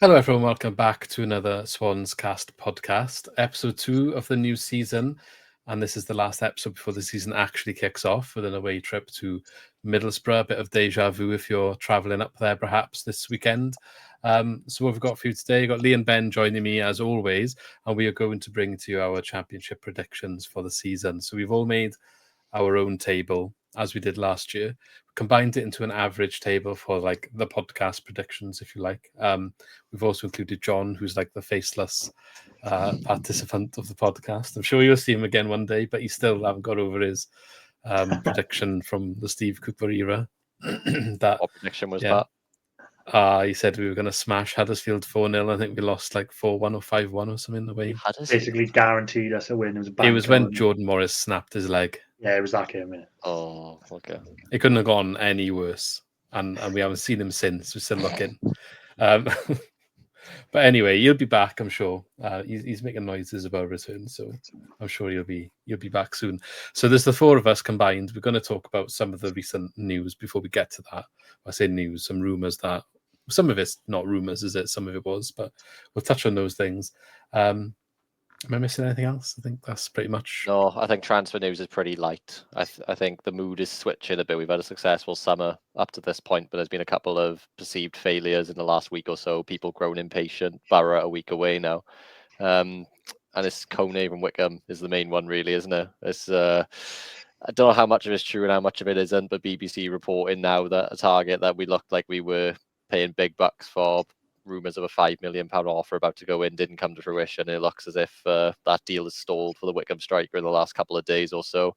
Hello, everyone. Welcome back to another Swans Cast podcast, episode 2 of the new season. And this is the last episode before the season actually kicks off with an away trip to Middlesbrough. A bit of deja vu if you're travelling up there, perhaps this weekend. So what we've got for you today, you've got Lee and Ben joining me as always, and we are going to bring to you our championship predictions for the season. So we've all made our own table as we did last year, combined it into an average table for like the podcast predictions, if you like. We've also included John, who's like the faceless participant of the podcast. I'm sure you'll see him again one day, but he still haven't got over his prediction from the Steve Cooper era. What prediction was that? He said we were going to smash Huddersfield 4-0. I think we lost like 4-1 or 5-1 or something away. Basically guaranteed us a win. It was when Jordan Morris snapped his leg. Yeah, it was that game. Yeah. Oh, okay. It couldn't have gone any worse, and we haven't seen him since. We're still looking. But anyway, he'll be back, I'm sure. He's making noises about return, so I'm sure you'll be back soon. So there's the four of us combined. We're going to talk about some of the recent news before we get to that. I say news, some rumours that some of it's not rumours, is it? Some of it was, but we'll touch on those things. Am I missing anything else? I think that's pretty much. No, I think transfer news is pretty light. I think the mood is switching a bit. We've had a successful summer up to this point, but there's been a couple of perceived failures in the last week or so. People grown impatient. Borough a week away now. And it's Coney from Wrecham is the main one, really, isn't it? It's I don't know how much of it's true and how much of it isn't, but BBC reporting now that a target that we looked like we were paying big bucks for, rumours of a £5 million offer about to go in, didn't come to fruition. It looks as if that deal is stalled for the Wickham striker in the last couple of days or so.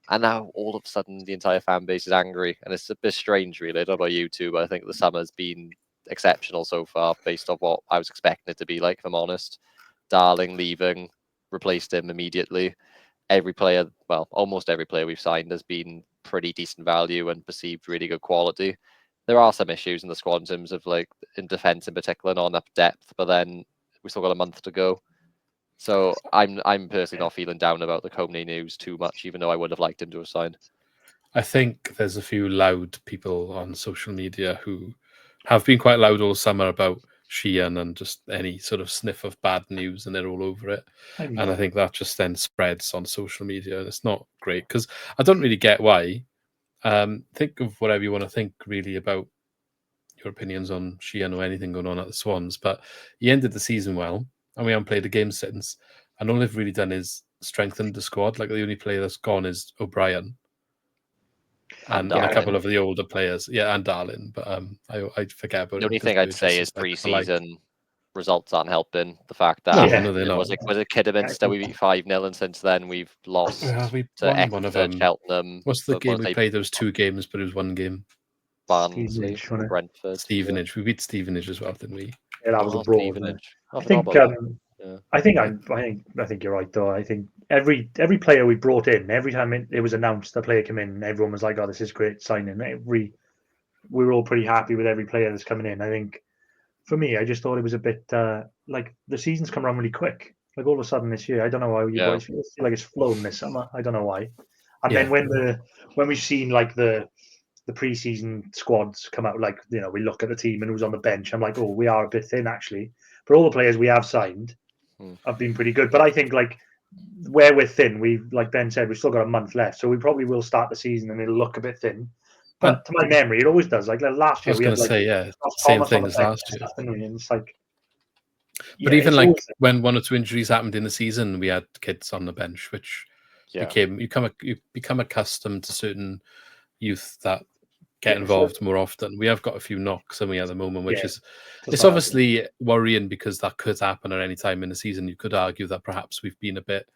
And now all of a sudden the entire fan base is angry. And it's a bit strange, really. I don't know about you two, but I think the summer's been exceptional so far based on what I was expecting it to be like, if I'm honest. Darling leaving, replaced him immediately. Every player, well, almost every player we've signed has been pretty decent value and perceived really good quality. There are some issues in the squad in terms of like in defence in particular, not enough depth, but then we still got a month to go. So I'm personally not feeling down about the Coney news too much, even though I would have liked him to have signed. I think there's a few loud people on social media who have been quite loud all summer about Sheehan and just any sort of sniff of bad news, and they're all over it. And I think that just then spreads on social media, and it's not great because I don't really get why. Think of whatever you want to think really about your opinions on Sheehan or anything going on at the Swans, but he ended the season well, and we haven't played a game since. And all they've really done is strengthen the squad. Like the only player that's gone is O'Brien, and a couple of the older players, and Darlin. But I forget about it. The only thing I'd say is pre-season results aren't helping. The fact that was it Kidderminster we beat 5-0, and since then we've lost to Exeter, Cheltenham. What's the game we played? There was 2 games, but it was 1 game. Barnsley, Brentford. Stevenage. We beat Stevenage as well, didn't we? Yeah, that was a broad. I think you're right though. I think every player we brought in, every time it was announced a player came in, everyone was like, "Oh, this is great signing." We were all pretty happy with every player that's coming in. I think for me, I just thought it was a bit like the season's come around really quick. Like all of a sudden this year, I don't know why you guys feel like it's flown this summer. I don't know why. And then when we've seen like the pre-season squads come out, like, you know, we look at the team and who's on the bench, I'm like, oh, we are a bit thin actually. But all the players we have signed have been pretty good. But I think like where we're thin, we've, like Ben said, we've still got a month left, so we probably will start the season and it'll look a bit thin. But to my memory, it always does. Like last year, we had same thing as last year. And it's like, but even like when 1 or 2 injuries happened in the season, we had kids on the bench, which you become accustomed to certain youth that get involved more often. We have got a few knocks and we at the moment, which is it's obviously worrying because that could happen at any time in the season. You could argue that perhaps we've been a bit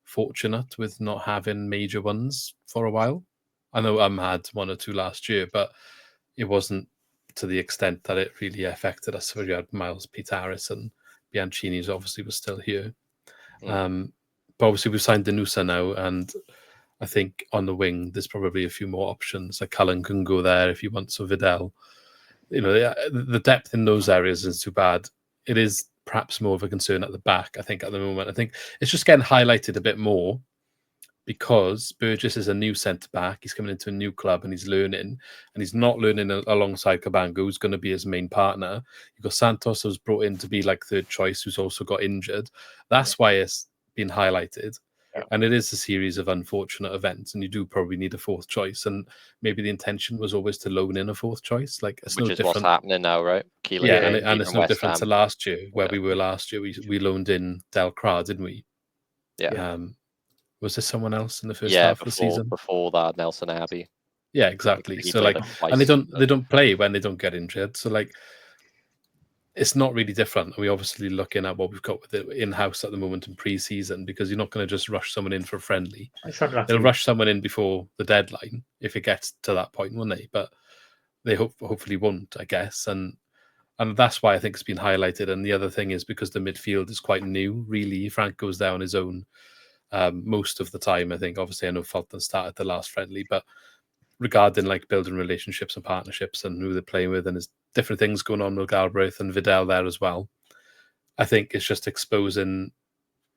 fortunate with not having major ones for a while. I know had 1 or 2 last year, but it wasn't to the extent that it really affected us. So we had Miles Pitaris and Bianchini's obviously was still here. But obviously we've signed Danusa now, and I think on the wing, there's probably a few more options. Like Cullen can go there if you want. So Vidal, you know, the depth in those areas isn't too bad. It is perhaps more of a concern at the back, I think, at the moment. I think it's just getting highlighted a bit more because Burgess is a new centre-back. He's coming into a new club and he's learning. And he's not learning alongside Cabango, who's going to be his main partner. You've got Santos, who's brought in to be like third choice, who's also got injured. That's why it's been highlighted. Yeah. And it is a series of unfortunate events, and you do probably need a fourth choice. And maybe the intention was always to loan in a fourth choice. Like, it's which no is different. what's happening now, right? And it's no different to last year, where we were last year. We loaned in Del Cra, didn't we? Yeah. Was there someone else in the first half of the season? Before that, Nelson Abbey. Yeah, exactly. So like, and they don't play when they don't get injured. So like, it's not really different. We're obviously looking at what we've got with it in-house at the moment in pre-season, because you're not going to just rush someone in for a friendly. They'll rush someone in before the deadline if it gets to that point, won't they? But they hopefully won't, I guess. And that's why I think it's been highlighted. And the other thing is because the midfield is quite new, really. Frank goes there on his own most of the time. I think, obviously, I know Fulton started the last friendly, but regarding like building relationships and partnerships and who they're playing with, and there's different things going on with Galbraith and Vidal there as well. I think it's just exposing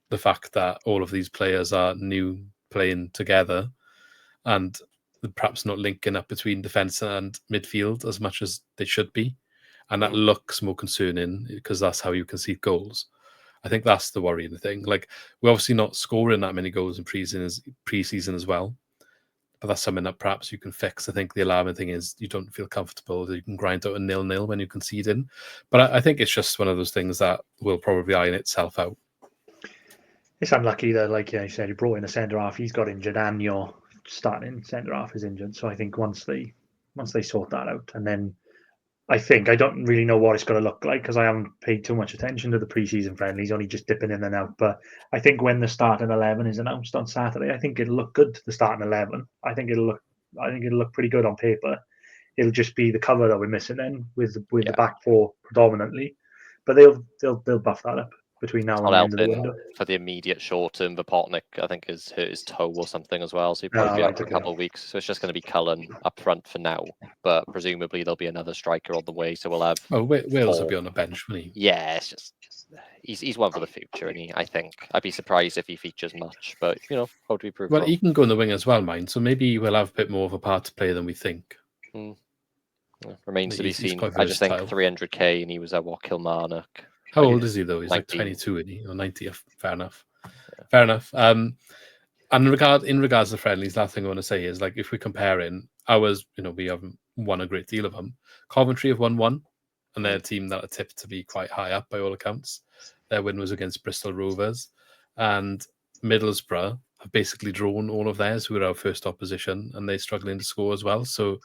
the fact that all of these players are new, playing together, and perhaps not linking up between defence and midfield as much as they should be. And that looks more concerning because that's how you concede goals. I think that's the worrying thing. Like, we're obviously not scoring that many goals in pre-season as well. But that's something that perhaps you can fix. I think the alarming thing is you don't feel comfortable that you can grind out a 0-0 when you concede in. But I think it's just one of those things that will probably iron itself out. It's unlucky that, like you said, you brought in a centre-half, he's got injured, and your starting centre-half is injured. So I think once they sort that out, and then I don't really know what it's going to look like because I haven't paid too much attention to the pre-season friendlies, only just dipping in and out. But I think when the starting 11 is announced on Saturday, I think it'll look good, the starting 11. I think it'll look pretty good on paper. It'll just be the cover that we're missing then with the back four predominantly. But they'll buff that up between now and the end of the window. For the immediate short term, Vopotnik, I think, has hurt his toe or something as well, so he'll probably be out for a couple of weeks. So it's just going to be Cullen up front for now, but presumably there'll be another striker on the way, so we'll have... Oh, Wales will be on the bench, won't he? Yeah, it's just... He's one for the future, and I think I'd be surprised if he features much, but, how do we prove Well, he can go in the wing as well, mind, so maybe we'll have a bit more of a part to play than we think. Remains to be seen. I just think 300k, and he was at Kilmarnock. How old is he, though? He's 19. Like 22, isn't he? Or 90. Fair enough. Yeah. Fair enough. And in regards to friendlies, last thing I want to say is, like, if we're comparing ours, we haven't won a great deal of them. Coventry have won one, and they're a team that are tipped to be quite high up by all accounts. Their win was against Bristol Rovers. And Middlesbrough have basically drawn all of theirs, who were our first opposition, and they're struggling to score as well. So,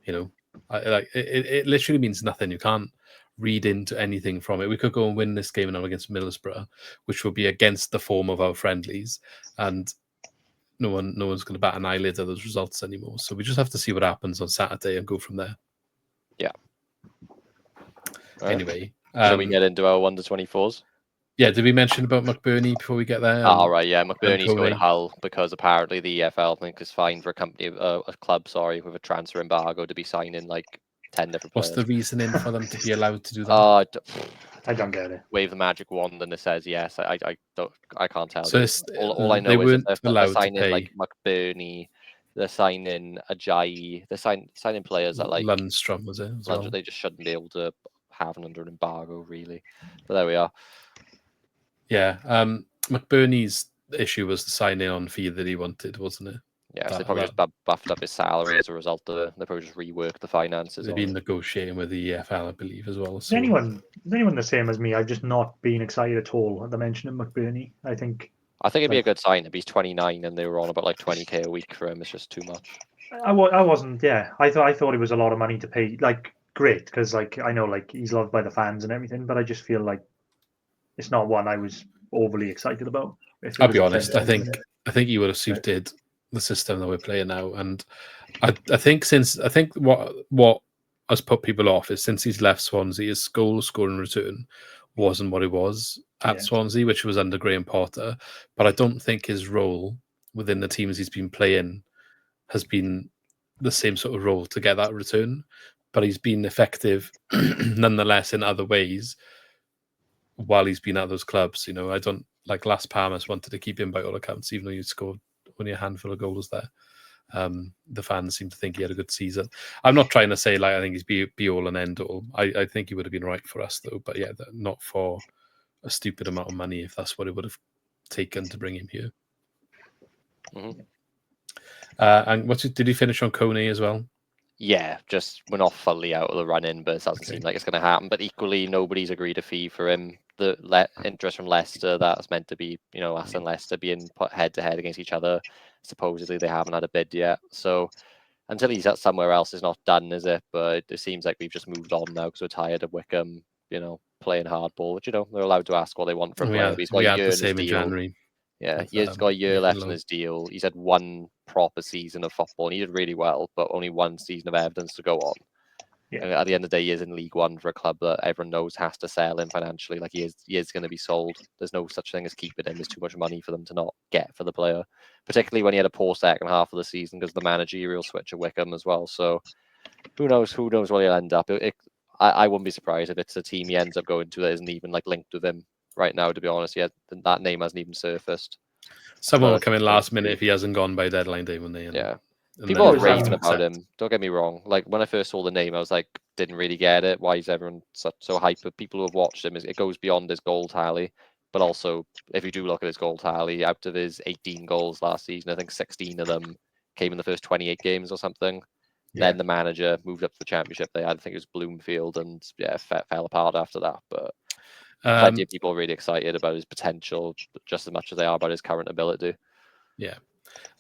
it literally means nothing. You can't read into anything from it. We could go and win this game now against Middlesbrough, which will be against the form of our friendlies, and no one's going to bat an eyelid at those results anymore. So we just have to see what happens on Saturday and go from there. Yeah. Anyway, shall we get into our 1-24s? Yeah, did we mention about McBurney before we get there? Right, yeah, McBurney's going Hull because apparently the EFL think is fine for a club with a transfer embargo to be signing like 10 different players. What's the reasoning for them to be allowed to do that? I don't get it. Wave the magic wand and it says yes. I can't tell. So all I know is that they're signing like McBurney, they're signing Ajayi, they're signing players that like Lundstrom, was it? Well. They just shouldn't be able to have under an embargo, really. But there we are. Yeah, McBurney's issue was the signing on fee that he wanted, wasn't it? Yeah, so they probably just buffed up his salary as a result of it. They probably just reworked the finances. They've been negotiating with the EFL, I believe, as well. So. Is anyone the same as me? I've just not been excited at all at the mention of McBurney. I think it'd be a good sign if he's 29 and they were on about like 20k a week for him. It's just too much. I wasn't. Yeah, I thought it was a lot of money to pay. Like, great, because like I know like he's loved by the fans and everything, but I just feel like it's not one I was overly excited about. I'll be honest. I think he would have suited the system that we're playing now, and I think what has put people off is since he's left Swansea, his goal scoring return wasn't what it was at Swansea, which was under Graham Potter. But I don't think his role within the teams he's been playing has been the same sort of role to get that return. But he's been effective nonetheless in other ways while he's been at those clubs. I don't like Las Palmas wanted to keep him by all accounts, even though he scored only a handful of goals there. The fans seem to think he had a good season. I'm not trying to say like I think he's be all and end all. I think he would have been right for us though, but yeah, not for a stupid amount of money if that's what it would have taken to bring him here. Mm-hmm. And did he finish on Kone as well? Yeah, just we're not fully out of the run-in, but it doesn't seem like it's going to happen. But equally, nobody's agreed a fee for him. The interest from Leicester, that's meant to be, us and Leicester being put head-to-head against each other. Supposedly, they haven't had a bid yet. So until he's at somewhere else, it's not done, is it? But it seems like we've just moved on now because we're tired of Wickham, playing hardball. But, they're allowed to ask what they want from a player. We had the same in January. Yeah, he's got a year left on his deal. He's had one proper season of football, and he did really well, but only one season of evidence to go on. Yeah. And at the end of the day, he is in League One for a club that everyone knows has to sell him financially. Like he is going to be sold. There's no such thing as keeping him. There's too much money for them to not get for the player, particularly when he had a poor second half of the season because of the managerial switch at Wickham as well. So who knows? Who knows where he'll end up? I wouldn't be surprised if it's a team he ends up going to that isn't even like linked with him right now. To be honest, yet that name hasn't even surfaced. Someone will come in last minute if he hasn't gone by deadline day, wouldn't they? Yeah. People are raving about him. Don't get me wrong. Like when I first saw the name, I was like, didn't really get it. Why is everyone so hyped? But people who have watched him, it goes beyond his goal tally. But also, if you do look at his goal tally, out of his 18 goals last season, I think 16 of them came in the first 28 games or something. Yeah. Then the manager moved up to the Championship. They had, I think it was Bloomfield, and fell apart after that. But plenty of people are really excited about his potential, just as much as they are about his current ability. Yeah.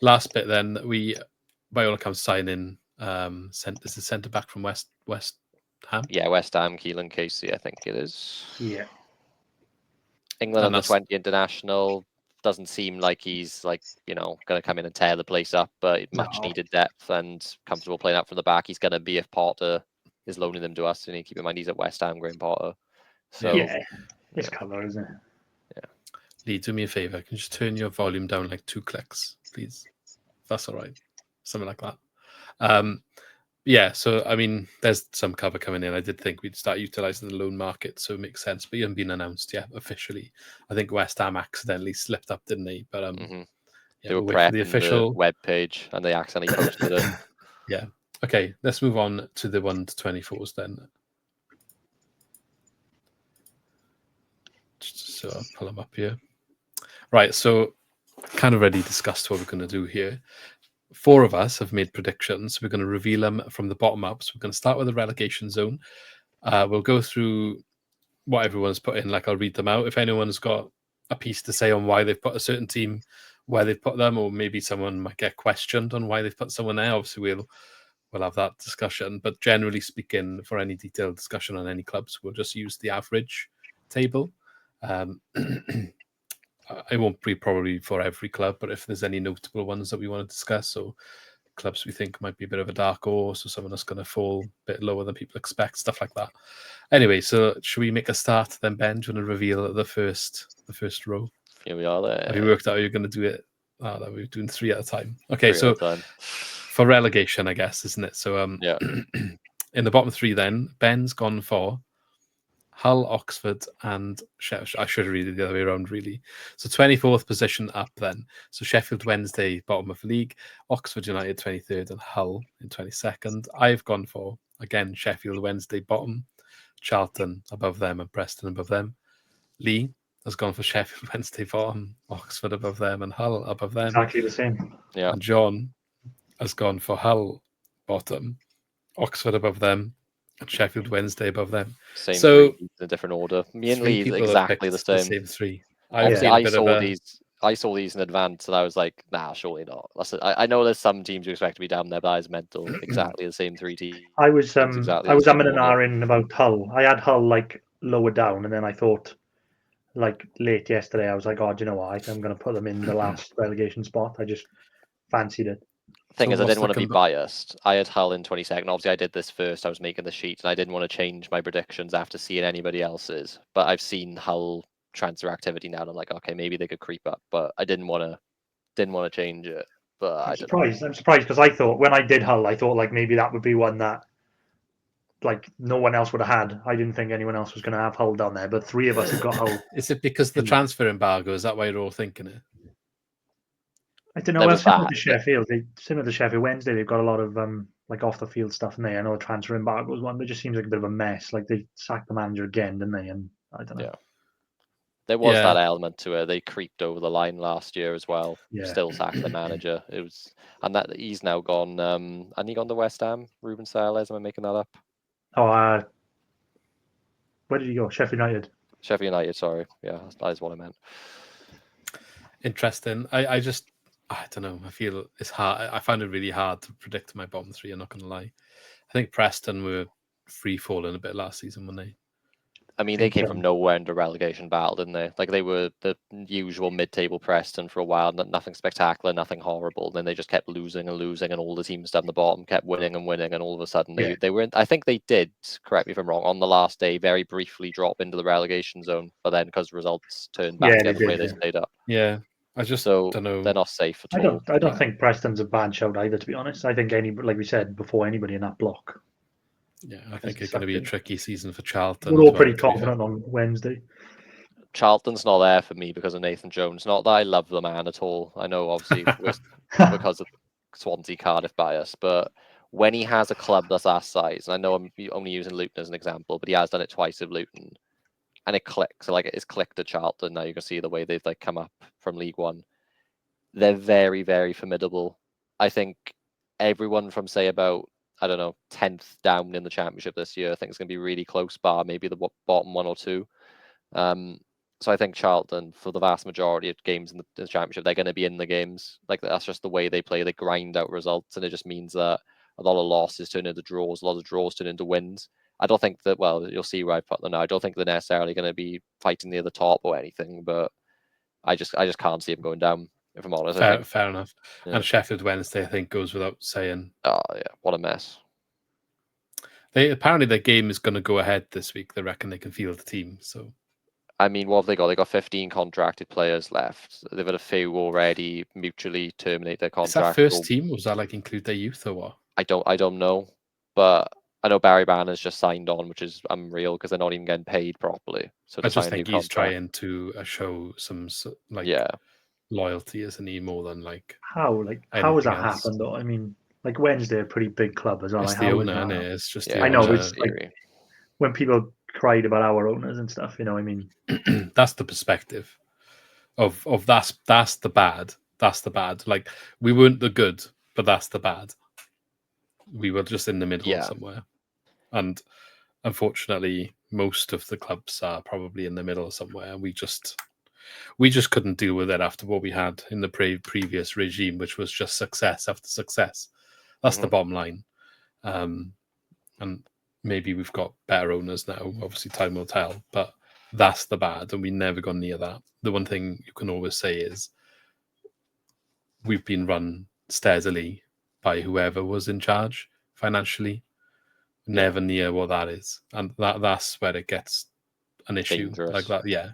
Last bit then, we by all accounts sign in is the centre back from West Ham? Yeah, West Ham, Keelan Casey, I think it is. Yeah. England under 20 international. Doesn't seem like he's going to come in and tear the place up, but much needed depth and comfortable playing out from the back. He's going to be if Potter is loaning them to us. And keep in mind he's at West Ham, Graham Potter. So yeah, it's colour, isn't it? Yeah. Lee, do me a favour. Can you just turn your volume down like 2 clicks, please? If that's all right. Something like that. Yeah, so I mean, there's some cover coming in. I did think we'd start utilising the loan market, so it makes sense. But he hasn't been announced yet officially. I think West Ham accidentally slipped up, didn't they? But they were prepping the official web page and they accidentally posted it. Yeah. Okay, let's move on to the 1 to 24s then. So I'll pull them up here. Right, so kind of already discussed what we're going to do here. 4 of us have made predictions. We're going to reveal them from the bottom up. So we're going to start with the relegation zone. We'll go through what everyone's put in. Like I'll read them out. If anyone's got a piece to say on why they've put a certain team where they've put them, or maybe someone might get questioned on why they've put someone there, obviously we'll have that discussion. But generally speaking, for any detailed discussion on any clubs, we'll just use the average table. It won't be probably for every club, but if there's any notable ones that we want to discuss, or clubs we think might be a bit of a dark horse, or someone that's going to fall a bit lower than people expect, stuff like that. Anyway, so should we make a start then, Ben? Do you want to reveal the first row? Here we are there. Have you worked out how you're going to do it? That we're doing 3 at a time. Okay, so for relegation, I guess, isn't it? So yeah. In the bottom 3 then, Ben's gone for Hull, Oxford, and Sheffield. I should have read it the other way around, really. So 24th position up then. So Sheffield Wednesday, bottom of the league. Oxford United, 23rd, and Hull in 22nd. I've gone for, again, Sheffield Wednesday, bottom. Charlton above them, and Preston above them. Lee has gone for Sheffield Wednesday, bottom. Oxford above them, and Hull above them. Exactly the same. Yeah. And John has gone for Hull, bottom. Oxford above them. Sheffield Wednesday above them. Same so in a different order. Me and Lee exactly the same. The same 3. I saw these in advance and I was like, nah, surely not. I know there's some teams you expect to be down there, but it's mental. Exactly the same 3 teams. I was umming and ahhing about Hull. I had Hull like lower down, and then I thought like late yesterday I was like, oh, do you know what? I'm going to put them in the last relegation spot. I just fancied it. Thing is, I didn't want to be biased. I had Hull in 22nd. Obviously, I did this first. I was making the sheet, and I didn't want to change my predictions after seeing anybody else's. But I've seen Hull transfer activity now, and I'm like, okay, maybe they could creep up. But I didn't want to change it. But I'm surprised because I thought when I did Hull, I thought like maybe that would be one that like no one else would have had. I didn't think anyone else was going to have Hull down there, but 3 of us have got Hull. Is it because the transfer embargo? Is that why you're all thinking it? I don't know. Well, similar to Sheffield Wednesday, they've got a lot of like off the field stuff in there. I know the transfer embargo was one, but it just seems like a bit of a mess. Like they sacked the manager again, didn't they? And I don't know. Yeah. There was that element to it. They creeped over the line last year as well. Yeah. Still sacked the manager. It was, and that he's now gone. And he gone to West Ham. Ruben Sales. Am I making that up? Oh, where did he go? Sheffield United. Sheffield United. Sorry. Yeah, that is what I meant. Interesting. I don't know. I feel it's hard. I found it really hard to predict my bottom three. I'm not going to lie. I think Preston were free falling a bit last season, weren't they? I mean, they came from nowhere into relegation battle, didn't they? Like they were the usual mid-table Preston for a while, nothing spectacular, nothing horrible. And then they just kept losing and losing, and all the teams down the bottom kept winning and winning, and all of a sudden they were. I think they did. Correct me if I'm wrong. On the last day, very briefly drop into the relegation zone, but then because results turned back the way they stayed up. Yeah, I just don't know. They're not safe at all. I don't think Preston's a bad shout either, to be honest. I think like we said before, anybody in that block. Yeah, I think it's going to be a tricky season for Charlton. We're all pretty confident on Wednesday. Charlton's not there for me because of Nathan Jones. Not that I love the man at all. I know, obviously, because of Swansea Cardiff bias, but when he has a club that's that size, and I know I'm only using Luton as an example, but he has done it twice with Luton, and it clicks. So, like, it's clicked at Charlton. Now you can see the way they've come up from League One. They're very, very formidable. I think everyone from, say, about 10th down in the Championship this year, I think it's going to be really close, bar maybe the bottom one or two. So I think Charlton, for the vast majority of games in the Championship, they're going to be in the games. Like, that's just the way they play. They grind out results, and it just means that a lot of losses turn into draws, a lot of draws turn into wins. I don't think that, well, you'll see where I put them now. I don't think they're necessarily going to be fighting near the top or anything, but I just can't see them going down, if I'm honest. Fair enough. Yeah. And Sheffield Wednesday, I think, goes without saying. Oh, yeah. What a mess. Apparently their game is going to go ahead this week. They reckon they can field the team. So, I mean, what have they got? They got 15 contracted players left. They've had a few already mutually terminate their contract. Is that first team? Or was that include their youth or what? I don't know, but I know Barry Banner's just signed on, which is unreal because they're not even getting paid properly. So I just think he's trying to show some loyalty, isn't he? More than how has that happened though? I mean, Wednesday, a pretty big club as well. It's the owner, isn't it? It's just I know. It's when people cried about our owners and stuff, I mean, that's the perspective of that's the bad. That's the bad. Like, we weren't the good, but that's the bad. We were just in the middle somewhere, and unfortunately, most of the clubs are probably in the middle somewhere. We just couldn't deal with it after what we had in the previous regime, which was just success after success. That's the bottom line. And maybe we've got better owners now. Obviously, time will tell. But that's the bad, and we never got near that. The one thing you can always say is we've been run stairsily by whoever was in charge financially. Never near what that is, and that's where it gets an issue. Dangerous. Like that. Yeah.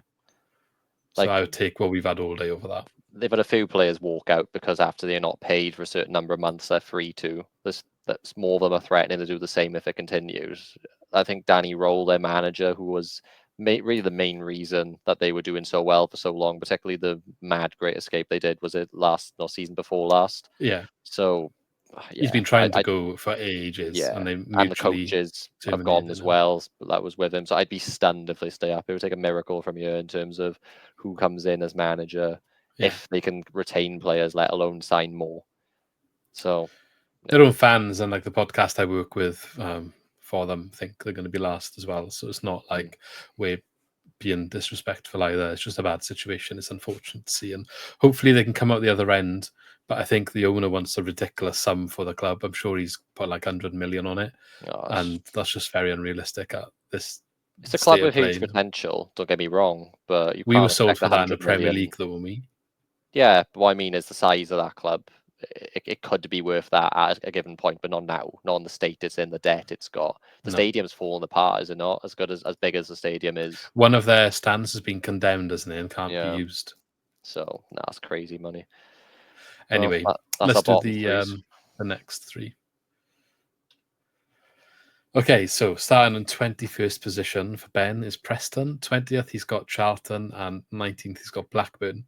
So I would take what we've had all day over that. They've had a few players walk out because after they're not paid for a certain number of months, they're free to. That's more of them are threatening to do the same if it continues. I think Danny Roll, their manager, who was really the main reason that they were doing so well for so long, particularly the mad great escape they did, was it season before last? Yeah. So he's been trying to go for ages, and the coaches have gone as well. That was with him, so I'd be stunned if they stay up. It would take a miracle from here in terms of who comes in as manager, if they can retain players, let alone sign more. So their own fans and the podcast I work with for them think they're going to be last as well. So it's not like we're being disrespectful either. It's just a bad situation. It's unfortunate to see, and hopefully they can come out the other end. But I think the owner wants a ridiculous sum for the club. I'm sure he's put 100 million on it. And that's just very unrealistic at this. It's a club with huge potential, don't get me wrong. But we were sold for that in the Premier League, though, weren't we? Yeah, but what I mean is the size of that club. It could be worth that at a given point, but not now. Not on the state it's in, the debt it's got. The stadium's fallen apart, is it not? As good as big as the stadium is. One of their stands has been condemned, isn't it, and can't be used. So that's crazy money. Anyway, let's do the next three. Okay, so starting in 21st position for Ben is Preston. 20th, he's got Charlton, and 19th, he's got Blackburn.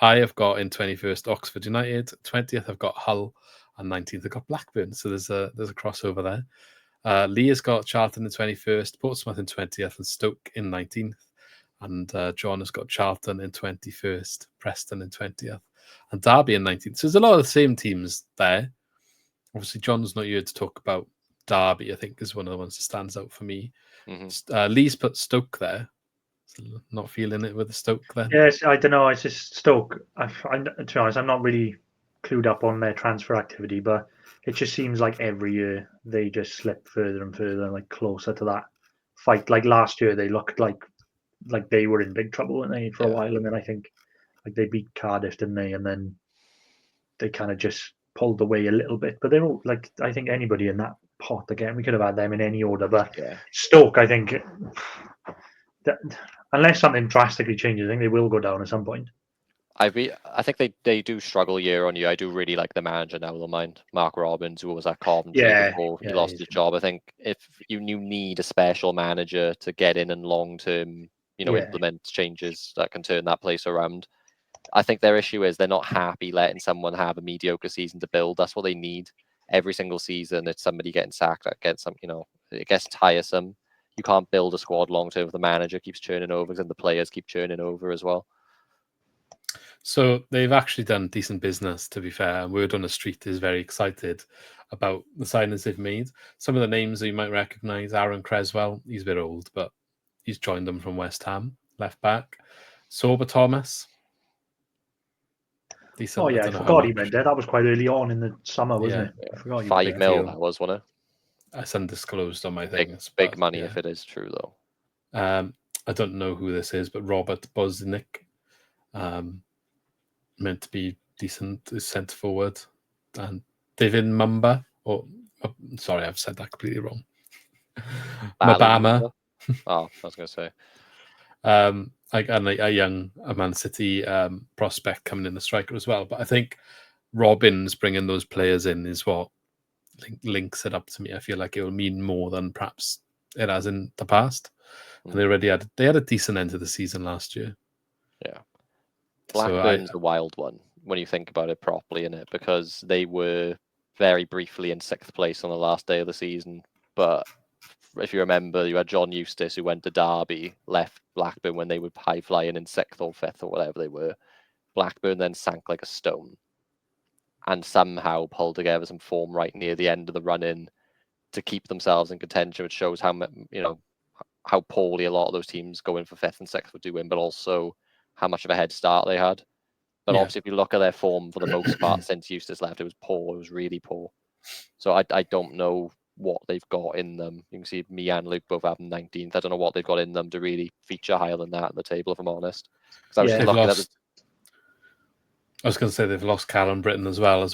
I have got in 21st Oxford United, 20th I've got Hull, and 19th I've got Blackburn. So there's a crossover there. Lee has got Charlton in 21st, Portsmouth in 20th, and Stoke in 19th. And John has got Charlton in 21st, Preston in 20th, and Derby in 19th. So there's a lot of the same teams there. Obviously, John's not here to talk about Derby, I think, is one of the ones that stands out for me. Lee's put Stoke there. So not feeling it with the Stoke then? Yes, I don't know. It's just Stoke. To be honest, I'm not really clued up on their transfer activity, but it just seems like every year they just slip further and further, like closer to that fight. Like last year, they looked like they were in big trouble, weren't they, for a while, and then I think like they beat Cardiff, didn't they? And then they kind of just pulled away a little bit. But they're all like, I think anybody in that pot again, we could have had them in any order. But Stoke, I think, that, unless something drastically changes, I think they will go down at some point. I think they do struggle year on year. I do really like the manager now, though, mind Mark Robbins, who was at Coventry before he lost his job. I think if you need a special manager to get in and long term, implement changes that can turn that place around. I think their issue is they're not happy letting someone have a mediocre season to build. That's what they need. Every single season, it's somebody getting sacked. That gets some, it gets tiresome. You can't build a squad long term if the manager keeps churning over and the players keep churning over as well. So they've actually done decent business, to be fair. Word on the street is very excited about the signings they've made. Some of the names that you might recognise: Aaron Creswell, he's a bit old, but he's joined them from West Ham, left back. Sorba Thomas. Decent. Oh yeah, I forgot he went there. That was quite early on in the summer, wasn't it? I forgot. $5 million that was, wasn't it? It's undisclosed on my thing. Big money if it is true, though. I don't know who this is, but Robert Bosnick, meant to be decent, is sent forward. And David Mumba, sorry, I've said that completely wrong. Mabama. Oh, I was going to say. A young Man City prospect coming in, the striker as well. But I think Robbins bringing those players in is what links it up to me. I feel like it will mean more than perhaps it has in the past. And they had a decent end of the season last year. Yeah. Blackburn's the wild one when you think about it properly, innit? Because they were very briefly in 6th place on the last day of the season. But if you remember, you had John Eustace, who went to Derby, left Blackburn when they were high flying in 6th or 5th or whatever they were. Blackburn then sank like a stone and somehow pulled together some form right near the end of the run-in to keep themselves in contention, which shows how poorly a lot of those teams going for 5th and 6th were doing, but also how much of a head start they had. But obviously, if you look at their form for the most part since Eustace left, it was poor. It was really poor. So I don't know what they've got in them. You can see me and Luke both have 19th. I don't know what they've got in them to really feature higher than that on the table, if I'm honest. Because I was just looking at I was going to say they've lost Callum Britton as well,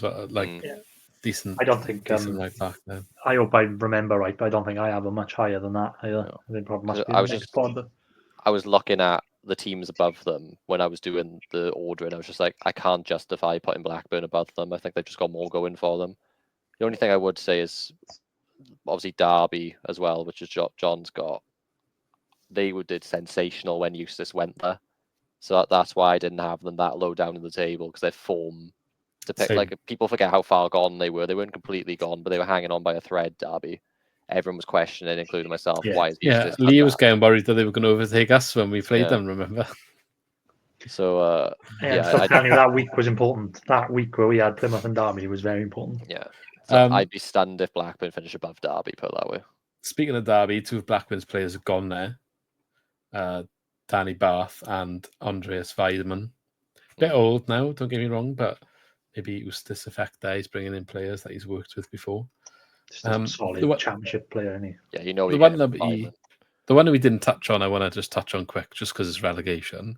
decent. I don't think decent right back then. I hope I remember right, but I don't think I have a much higher than that either. No. I think probably must be I was looking at the teams above them when I was doing the ordering. I was just like, I can't justify putting Blackburn above them. I think they've just got more going for them. The only thing I would say is obviously Derby as well, which is John's got. They did sensational when Eustace went there. So that's why I didn't have them that low down in the table, because their form to pick, people forget how far gone they were. They weren't completely gone, but they were hanging on by a thread, Derby. Everyone was questioning, including myself, why is Eustace Lee was getting worried that they were going to overtake us when we played them, remember? So, I'm telling you, that week was important. That week where we had Plymouth and Derby was very important. Yeah. So I'd be stunned if Blackburn finished above Derby, put it that way. Speaking of Derby, 2 of Blackburn's players have gone there. Danny Bath and Andreas Weidemann. Bit old now, don't get me wrong, but maybe Eustace effect there. He's bringing in players that he's worked with before. Solid championship player, isn't he? Yeah, you know the one that we didn't touch on, I want to just touch on quick, just because it's relegation.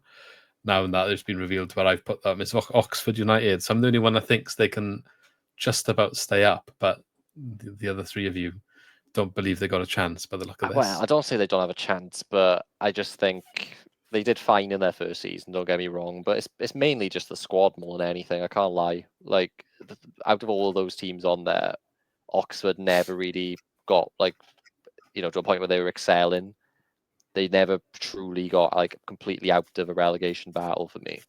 Now that it's been revealed where I've put them, it's Oxford United. So I'm the only one that thinks they can just about stay up, but the other 3 of you don't believe they got a chance by the look of this. Well, I don't say they don't have a chance, but I just think they did fine in their first season, don't get me wrong, but it's mainly just the squad more than anything. I can't lie. Like, out of all of those teams on there, Oxford never really got, to a point where they were excelling. They never truly got, completely out of a relegation battle for me.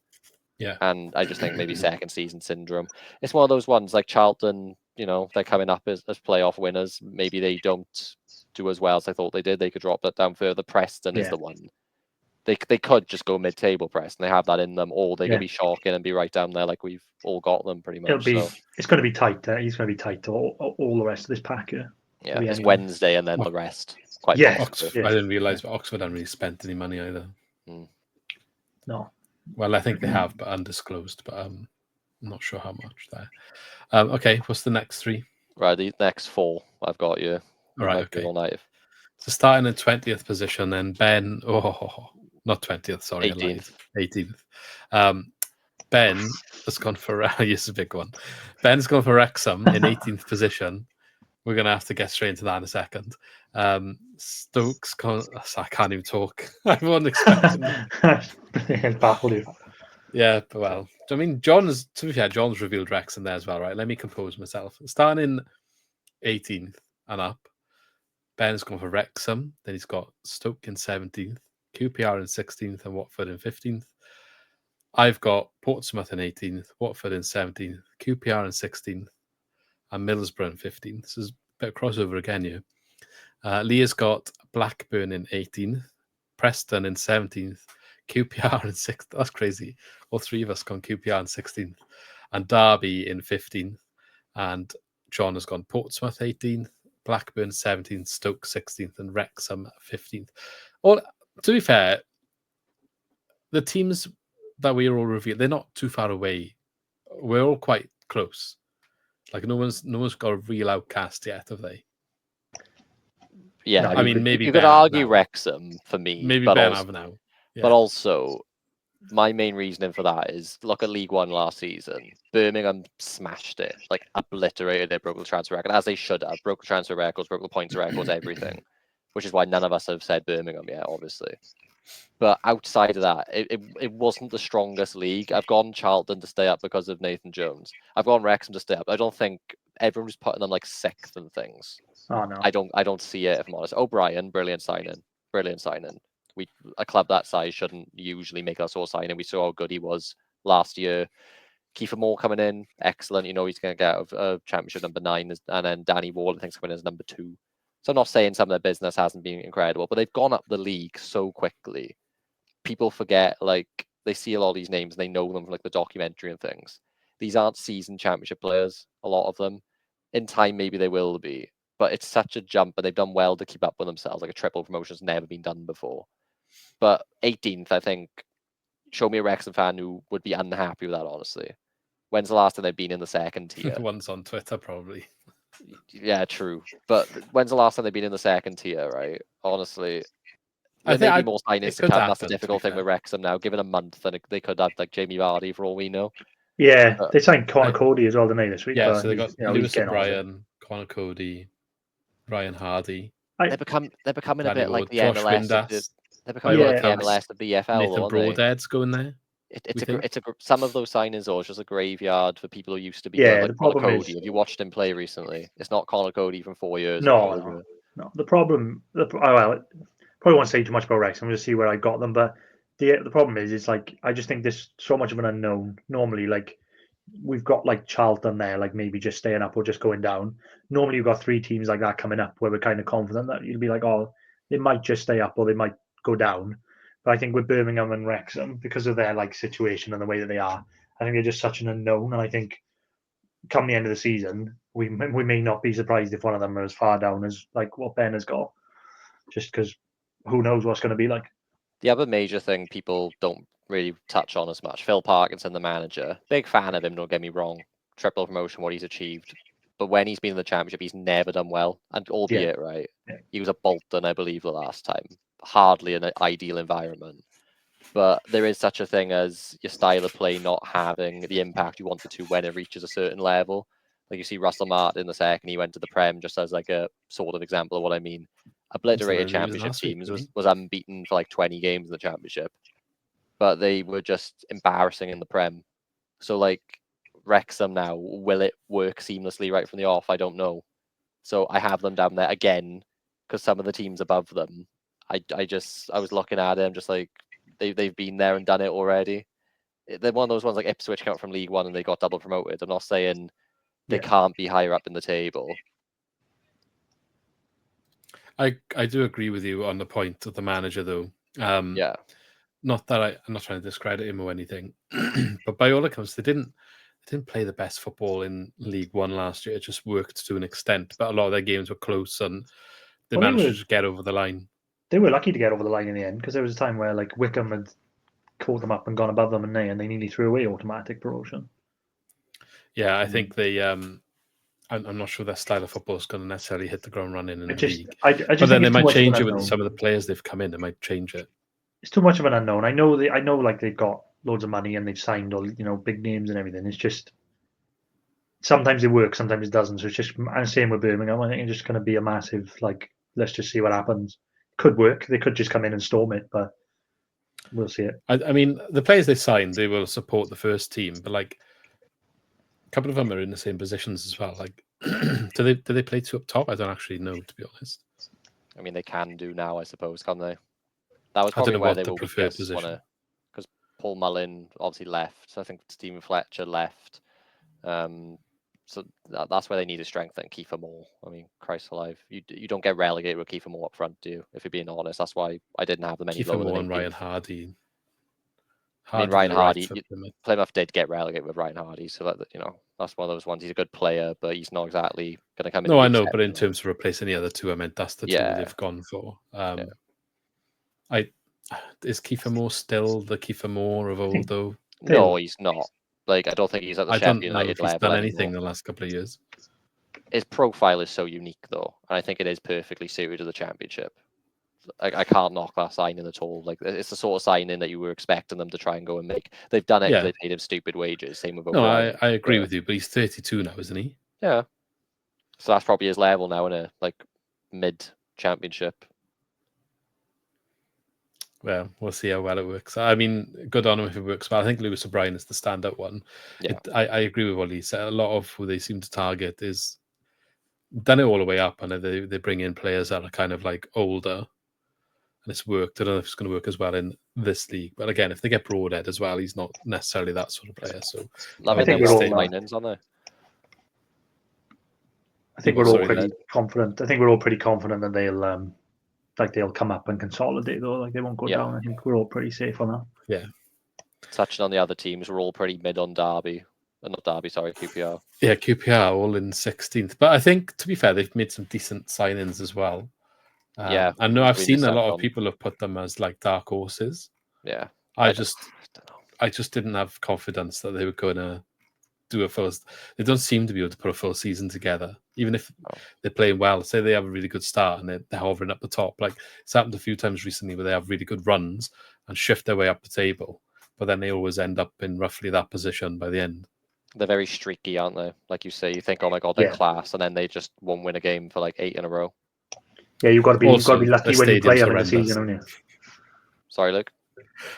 Yeah. And I just think maybe second season syndrome. It's one of those ones like Charlton, they're coming up as playoff winners. Maybe they don't do as well as I thought they did. They could drop that down further. Preston is the one. They could just go mid-table, Preston. They have that in them, or they could be shocking and be right down there like we've all got them pretty much. It's going to be tight. He's going to be tight to all the rest of this pack. Yeah, it's Wednesday and then the rest. I didn't realise Oxford hadn't really spent any money either. No. Well, I think they have, but undisclosed. But I'm not sure how much there. Okay, what's the next 3? Right, the next 4 I've got you. All right, okay. So starting in 20th position, then Ben. Not 20th. Sorry, 18th. Ben has gone for. Here's a big one. Ben's gone for Wrecham in 18th position. We're going to have to get straight into that in a second. Stokes, I can't even talk. I wasn't expecting that. Baffled you. Yeah, but well, I mean, to be fair, John's revealed Wrexham there as well, right? Let me compose myself. Starting in 18th and up, Ben's gone for Wrexham. Then he's got Stoke in 17th, QPR in 16th, and Watford in 15th. I've got Portsmouth in 18th, Watford in 17th, QPR in 16th, and Middlesbrough in 15th. This is a bit of crossover again here. Leah's got Blackburn in 18th, Preston in 17th, QPR in 6th. That's crazy. All 3 of us gone QPR in 16th, and Derby in 15th. And John has gone Portsmouth 18th, Blackburn 17th, Stoke 16th, and Wrexham 15th. To be fair, the teams that we are all revealed, they're not too far away. We're all quite close. Like no one's got a real outcast yet, have they? Yeah, I mean, maybe you could argue Wrexham for me, maybe but Ben also, have now. Yeah. But also, my main reasoning for that is look at League One last season. Birmingham smashed it, like obliterated it, broke the transfer record, as they should have. Broke the transfer records, broke the points records, everything. Which is why none of us have said Birmingham yet, obviously. But outside of that, it wasn't the strongest league. I've gone Charlton to stay up because of Nathan Jones. I've gone Wrexham to stay up. I don't think everyone's putting them like 6th and things. Oh no. I don't see it, if I'm honest. O'Brien, brilliant signing. A club that size shouldn't usually make that sort of signing. We saw how good he was last year. Kiefer Moore coming in, excellent. He's going to get out of Championship number 9, and then Danny Wall, I think, is coming in as number 2. So I'm not saying some of their business hasn't been incredible, but they've gone up the league so quickly. People forget, like, they see a lot of these names and they know them from like the documentary and things. These aren't seasoned Championship players, a lot of them. In time, maybe they will be, but it's such a jump, and they've done well to keep up with themselves. Like a triple promotion has never been done before. But 18th, I think, show me a Wrexham fan who would be unhappy with that, honestly. When's the last time they've been in the second tier? One's on Twitter, probably. Yeah, true. But when's the last time they've been in the second tier, right? Honestly, I there think may be more signings to come. That's the difficult thing with Wrexham now. Given a month, and they could have like Jamie Vardy for all we know. Yeah, they signed Connor Cody as well, didn't they, this week? Yeah, so they got Lewis O'Brien, Connor Cody, Ryan Hardy. They're becoming a bit like the MLS. They're becoming like the MLS of the EFL. Nathan Broadhead's going there. It's some of those signings are just a graveyard for people who used to be good. Like Connor Cody. Have you watched him play recently? It's not Connor Cody from 4 years ago. No. The problem, probably won't say too much about Wrexham. I'm going to see where I got them, but the problem is like I just think there's so much of an unknown. Normally, like we've got like Charlton there, like maybe just staying up or just going down. Normally, you've got 3 teams like that coming up where we're kind of confident that you'll be like, oh, they might just stay up or they might go down. But I think with Birmingham and Wrexham, because of their like situation and the way that they are, I think they're just such an unknown. And I think come the end of the season, we may not be surprised if one of them are as far down as like what Ben has got, just because who knows what's going to be like. The other major thing people don't really touch on as much, Phil Parkinson, the manager, big fan of him, don't get me wrong, triple promotion, what he's achieved. But when he's been in the Championship, he's never done well. And albeit, he was at Bolton, I believe, the last time. Hardly an ideal environment. But there is such a thing as your style of play not having the impact you want it to when it reaches a certain level. Like you see Russell Martin in the second, he went to the Prem, just as like a sort of example of what I mean. Obliterated Championship teams, was unbeaten for like 20 games in the Championship. But they were just embarrassing in the Prem. So like Wrexham now, will it work seamlessly right from the off? I don't know. So I have them down there again because some of the teams above them, I was looking at them just like they've been there and done it already. they're one of those ones like Ipswich came out from League One and they got double promoted. I'm not saying they can't be higher up in the table. I do agree with you on the point of the manager, though. Not that I'm not trying to discredit him or anything, but by all accounts, they didn't play the best football in League One last year. It just worked to an extent, but a lot of their games were close and they managed to just get over the line. They were lucky to get over the line in the end because there was a time where like Wrecham had caught them up and gone above them and they nearly threw away automatic promotion. Yeah, I think they. I'm not sure their style of football is going to necessarily hit the ground running in the league. But then they might change it with some of the players they've come in. They might change it. It's too much of an unknown. I know like they've got loads of money and they've signed all big names and everything. It's just sometimes it works, sometimes it doesn't. So it's just, and same with Birmingham. I think it's just going to be a massive like, let's just see what happens. Could work. They could just come in and storm it, but we'll see it. I mean, the players they signed, they will support the first team, but like a couple of them are in the same positions as well. Like, do they play two up top? I don't actually know, to be honest. I mean, they can do now, I suppose, can't they? That was probably where they will prefer position. Because Paul Mullin obviously left. I think Stephen Fletcher left. So that's where they need to strengthen Kiefer Moore. I mean, Christ alive, you don't get relegated with Kiefer Moore up front, do you? If you're being honest, that's why I didn't have them any lower than 18th. Ryan Hardy. I mean, Ryan Hardy, Plymouth did get relegated with Ryan Hardy, so that that's one of those ones. He's a good player, but he's not exactly going to come in. No, I know, but in terms of replacing the other two, I meant that's the two they've gone for. Is Kiefer Moore still the Kiefer Moore of old, though? No, he's not. Like, I don't think he's at the Sheffield United level. He's done anything in the last couple of years. His profile is so unique, though, and I think it is perfectly suited to the Championship. I can't knock that signing at all. Like, it's the sort of signing that you were expecting them to try and go and make. They've done it because they paid him stupid wages. Same with O'Brien. No, I agree with you, but he's 32 now, isn't he? Yeah. So that's probably his level now in a like mid-Championship. Well, we'll see how well it works. I mean, good on him if it works. But I think Lewis O'Brien is the standout one. Yeah. I agree with what he said. A lot of who they seem to target is done it all the way up, and they bring in players that are kind of like older, and it's worked. I don't know if it's going to work as well in this league. But again, if they get Broadhead as well, he's not necessarily that sort of player. So I think we're all minings on there. I think we're all pretty confident. I think we're all pretty confident that they'll come up and consolidate, though. Like, they won't go down. I think we're all pretty safe on that. Yeah. Touching on the other teams, we're all pretty mid on Derby. Not Derby, sorry, QPR. Yeah, QPR all in 16th. But I think, to be fair, they've made some decent signings as well. I know I've seen a lot of people have put them as like dark horses. Yeah. I just didn't have confidence that they were going to do a full. They don't seem to be able to put a full season together, even if they're playing well. Say they have a really good start and they're hovering up the top. Like, it's happened a few times recently where they have really good runs and shift their way up the table, but then they always end up in roughly that position by the end. They're very streaky, aren't they? Like you say, you think, oh my god, they're class, and then they just won't win a game for like 8 in a row. Yeah, you've got to be lucky when you play them in the season, haven't you? Sorry, Luke.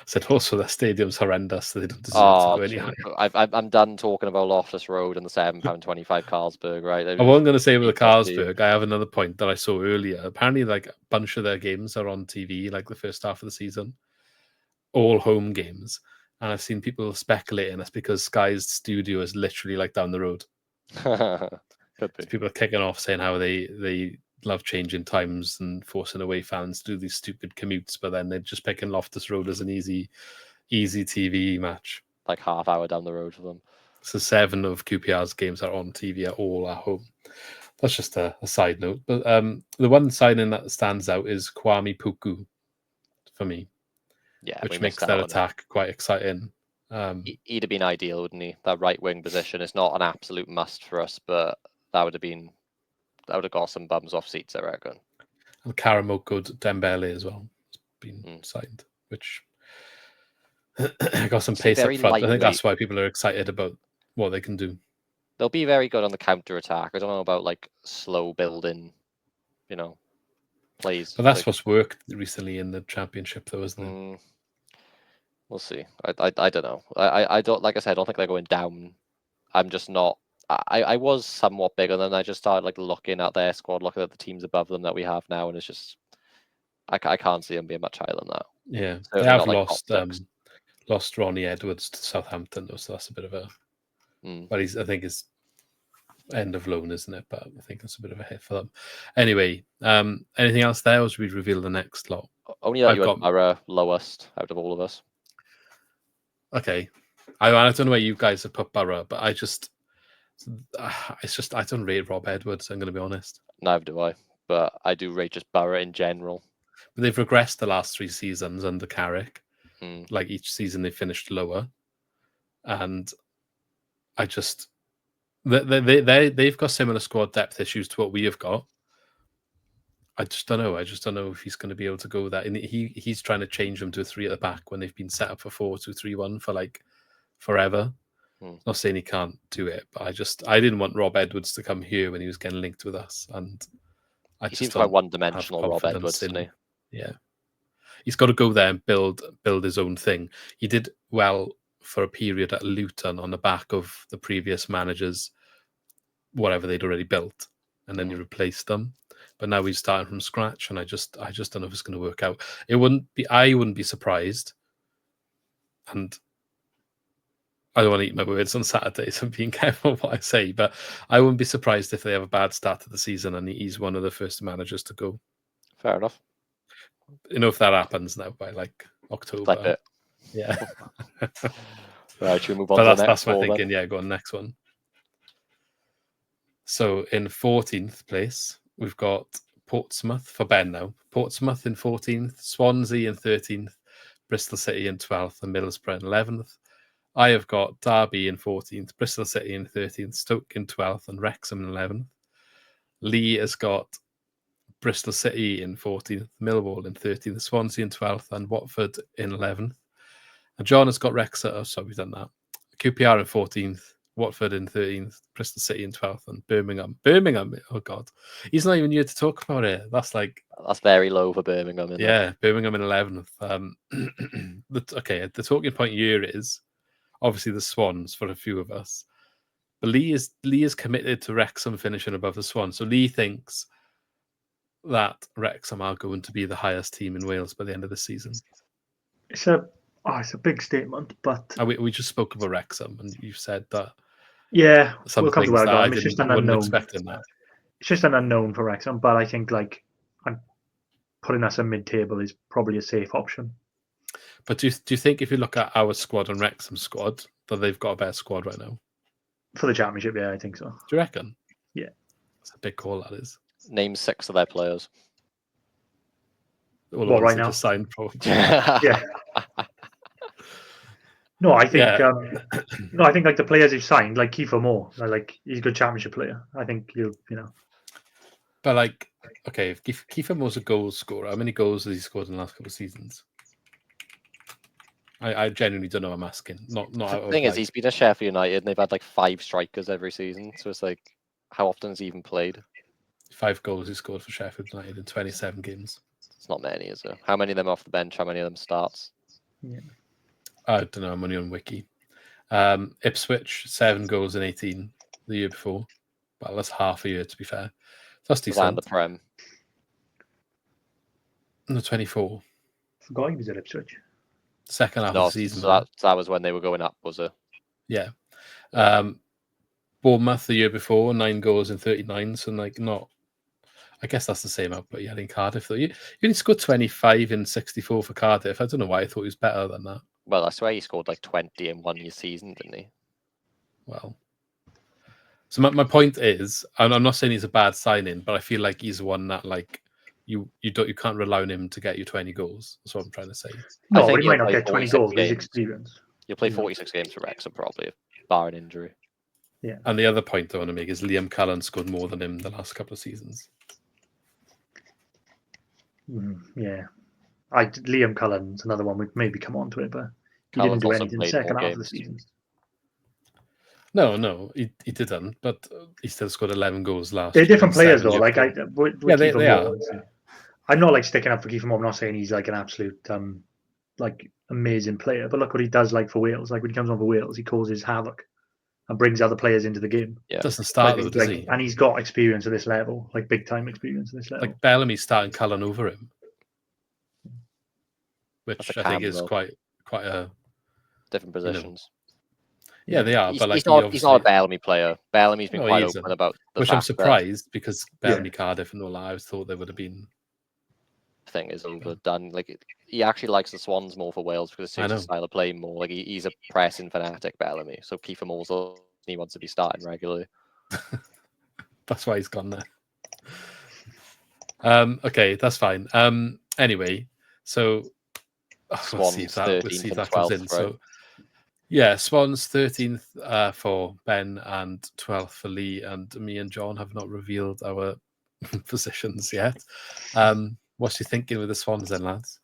Said also their stadium's horrendous, so they don't deserve to go any higher. I'm done talking about Loftus Road and the £7.25 Carlsberg, right? I wasn't going to say with the Carlsberg. I have another point that I saw earlier. Apparently, like, a bunch of their games are on TV, like the first half of the season, all home games. And I've seen people speculating that's because Sky's studio is literally like down the road. Could be. People are kicking off saying how they love changing times and forcing away fans to do these stupid commutes, but then they're just picking Loftus Road as an easy TV match. Like half hour down the road for them. So 7 of QPR's games are on TV are all at home. That's just a side note. But the one signing that stands out is Kwame Puku for me. Yeah, which makes that attack quite exciting. He'd have been ideal, wouldn't he? That right wing position is not an absolute must for us, but that would have got some bums off seats, I reckon. And Karamoko Dembele as well has been signed, which got some pace up front. I think that's why people are excited about what they can do. They'll be very good on the counter attack. I don't know about like slow building, plays. But that's what's worked recently in the Championship, though, isn't it? We'll see. I don't know. I don't, like I said, I don't think they're going down. I'm just not. I was somewhat bigger than I just started like looking at their squad, looking at the teams above them that we have now, and it's just I can't see them being much higher than that. Yeah, they have lost lost Ronnie Edwards to Southampton, though, so that's a bit of a. But I think it's end of loan, isn't it? But I think that's a bit of a hit for them. Anyway, anything else there, or should we reveal the next lot? Only that you had Borough lowest out of all of us. Okay, I don't know where you guys have put Borough, but it's just I don't rate Rob Edwards. I'm going to be honest. Neither do I, but I do rate just Borough in general. But they've regressed the last 3 seasons under Carrick. Like each season they finished lower, and I just they've got similar squad depth issues to what we have got. I just don't know. I just don't know if he's going to be able to go that. And he's trying to change them to a 3 at the back when they've been set up for 4-2-3-1 for like forever. Not saying he can't do it, but I didn't want Rob Edwards to come here when he was getting linked with us, and he seems quite one-dimensional. Rob Edwards, isn't he? Yeah, he's got to go there and build his own thing. He did well for a period at Luton on the back of the previous managers, whatever they'd already built, and then you replaced them. But now he's starting from scratch, and I just don't know if it's going to work out. I wouldn't be surprised, and I don't want to eat my words on Saturday, so I'm being careful what I say, but I wouldn't be surprised if they have a bad start to the season and he's one of the first managers to go. Fair enough. You know, if that happens now by like October. Like it. Yeah. Right, should we move on to the next that's my ball, thinking. then? Yeah, go on, next one. So in 14th place, we've got Portsmouth for Ben now. Portsmouth in 14th, Swansea in 13th, Bristol City in 12th, and Middlesbrough in 11th. I have got Derby in 14th, Bristol City in 13th, Stoke in 12th, and Wrexham in 11th. Lee has got Bristol City in 14th, Millwall in 13th, Swansea in 12th, and Watford in 11th. And John has got Wrexham. Oh, sorry, we've done that. QPR in 14th, Watford in 13th, Bristol City in 12th, and Birmingham. Oh, God. He's not even here to talk about it. That's very low for Birmingham, isn't it? Birmingham in 11th. The talking point here is obviously the Swans for a few of us. But Lee is committed to Wrexham finishing above the Swans. So Lee thinks that Wrexham are going to be the highest team in Wales by the end of the season. It's a big statement, but we just spoke about Wrexham, and you said that. Yeah, we'll come to that. I it's just an unknown. That. It's just an unknown for Wrexham, but I think I'm putting us in mid-table is probably a safe option. But do you think if you look at our squad and Wrexham's squad, that they've got a better squad right now? For the Championship, yeah, I think so. Do you reckon? Yeah. It's a big call, that is. Name 6 of their players. All the ones right now? Just signed, probably. Yeah. No, I think I think like the players who've signed, like Kiefer Moore, he's a good Championship player. I think you know. But like, okay, if Kiefer Moore's a goal scorer, how many goals has he scored in the last couple of seasons? I genuinely don't know. I'm asking. Not. The thing is, he's been at Sheffield United, and they've had like 5 strikers every season. So it's like, how often has he even played? 5 goals he scored for Sheffield United in 27 games. It's not many, is there? How many of them off the bench? How many of them starts? Yeah. I don't know. I'm only on Wiki. Ipswich 7 goals in 18 the year before. Well, that's half a year to be fair. That's decent. And the Prem. No, 24. Forgot he was at Ipswich. Second half of the season. So that was when they were going up, was it? Yeah. Bournemouth the year before, 9 goals in 39. So not. I guess that's the same output you had in Cardiff. Though you only scored 25 in 64 for Cardiff. I don't know why I thought he was better than that. Well, I swear he scored like 20 in 1 year season, didn't he? Well, so my point is, and I'm not saying he's a bad signing, but I feel like he's one that you can't rely on him to get you 20 goals. That's what I'm trying to say. No, but he might not get 20 goals. His experience. You'll play 46 games for Wrexham probably, bar an injury. Yeah. And the other point I want to make is Liam Cullen scored more than him the last couple of seasons. Yeah. Liam Cullen's another one we'd maybe come on to it, but he didn't do anything in the second half of the season. No, he didn't, but he still scored 11 goals last year. They're different players, though. They are. I'm not sticking up for Kiefer Moore. I'm not saying he's an absolute amazing player, but look what he does for Wales. When he comes on for Wales, he causes havoc and brings other players into the game. Yeah. Doesn't start though, does he? And he's got experience at this level, big time experience at this level. Like Bellamy's starting Cullen over him, which I think is quite a different positions. Yeah, they are. But like he's not a Bellamy player. Bellamy's been quite open about the which fact I'm surprised because Bellamy, Cardiff, and all that. I thought they would have been. Thing is overdone. Like he actually likes the Swans more for Wales because it suits his style of play more. Like he's a pressing fanatic, Bellamy. So Kiefer Morsel, he wants to be starting regularly. That's why he's gone there. Okay, that's fine. Anyway, so Swans 13th and 12th, right? So yeah, Swans 13th for Ben and 12th for Lee, and me and John have not revealed our positions yet. What's you thinking with the Swans then, lads?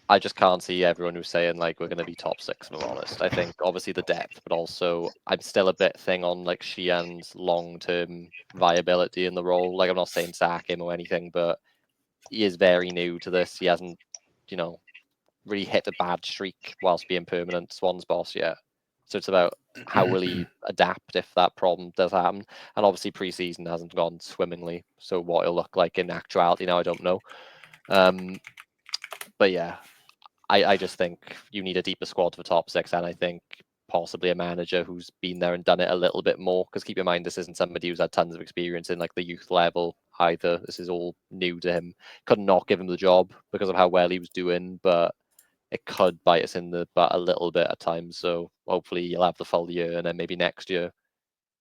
I just can't see everyone who's saying like we're going to be top 6. If I'm honest, I think obviously the depth, but also I'm still a bit thing on like Sheehan's long-term viability in the role. Like I'm not saying sack him or anything, but he is very new to this. He hasn't, really hit a bad streak whilst being permanent Swans boss yet. So it's about how will he adapt if that problem does happen. And obviously pre-season hasn't gone swimmingly. So what he'll look like in actuality now, I don't know. But yeah, I just think you need a deeper squad for top 6, and I think possibly a manager who's been there and done it a little bit more. Because keep in mind, this isn't somebody who's had tons of experience in like the youth level either. This is all new to him. Could not give him the job because of how well he was doing, but it could bite us in the butt a little bit at times. So hopefully you'll have the full year, and then maybe next year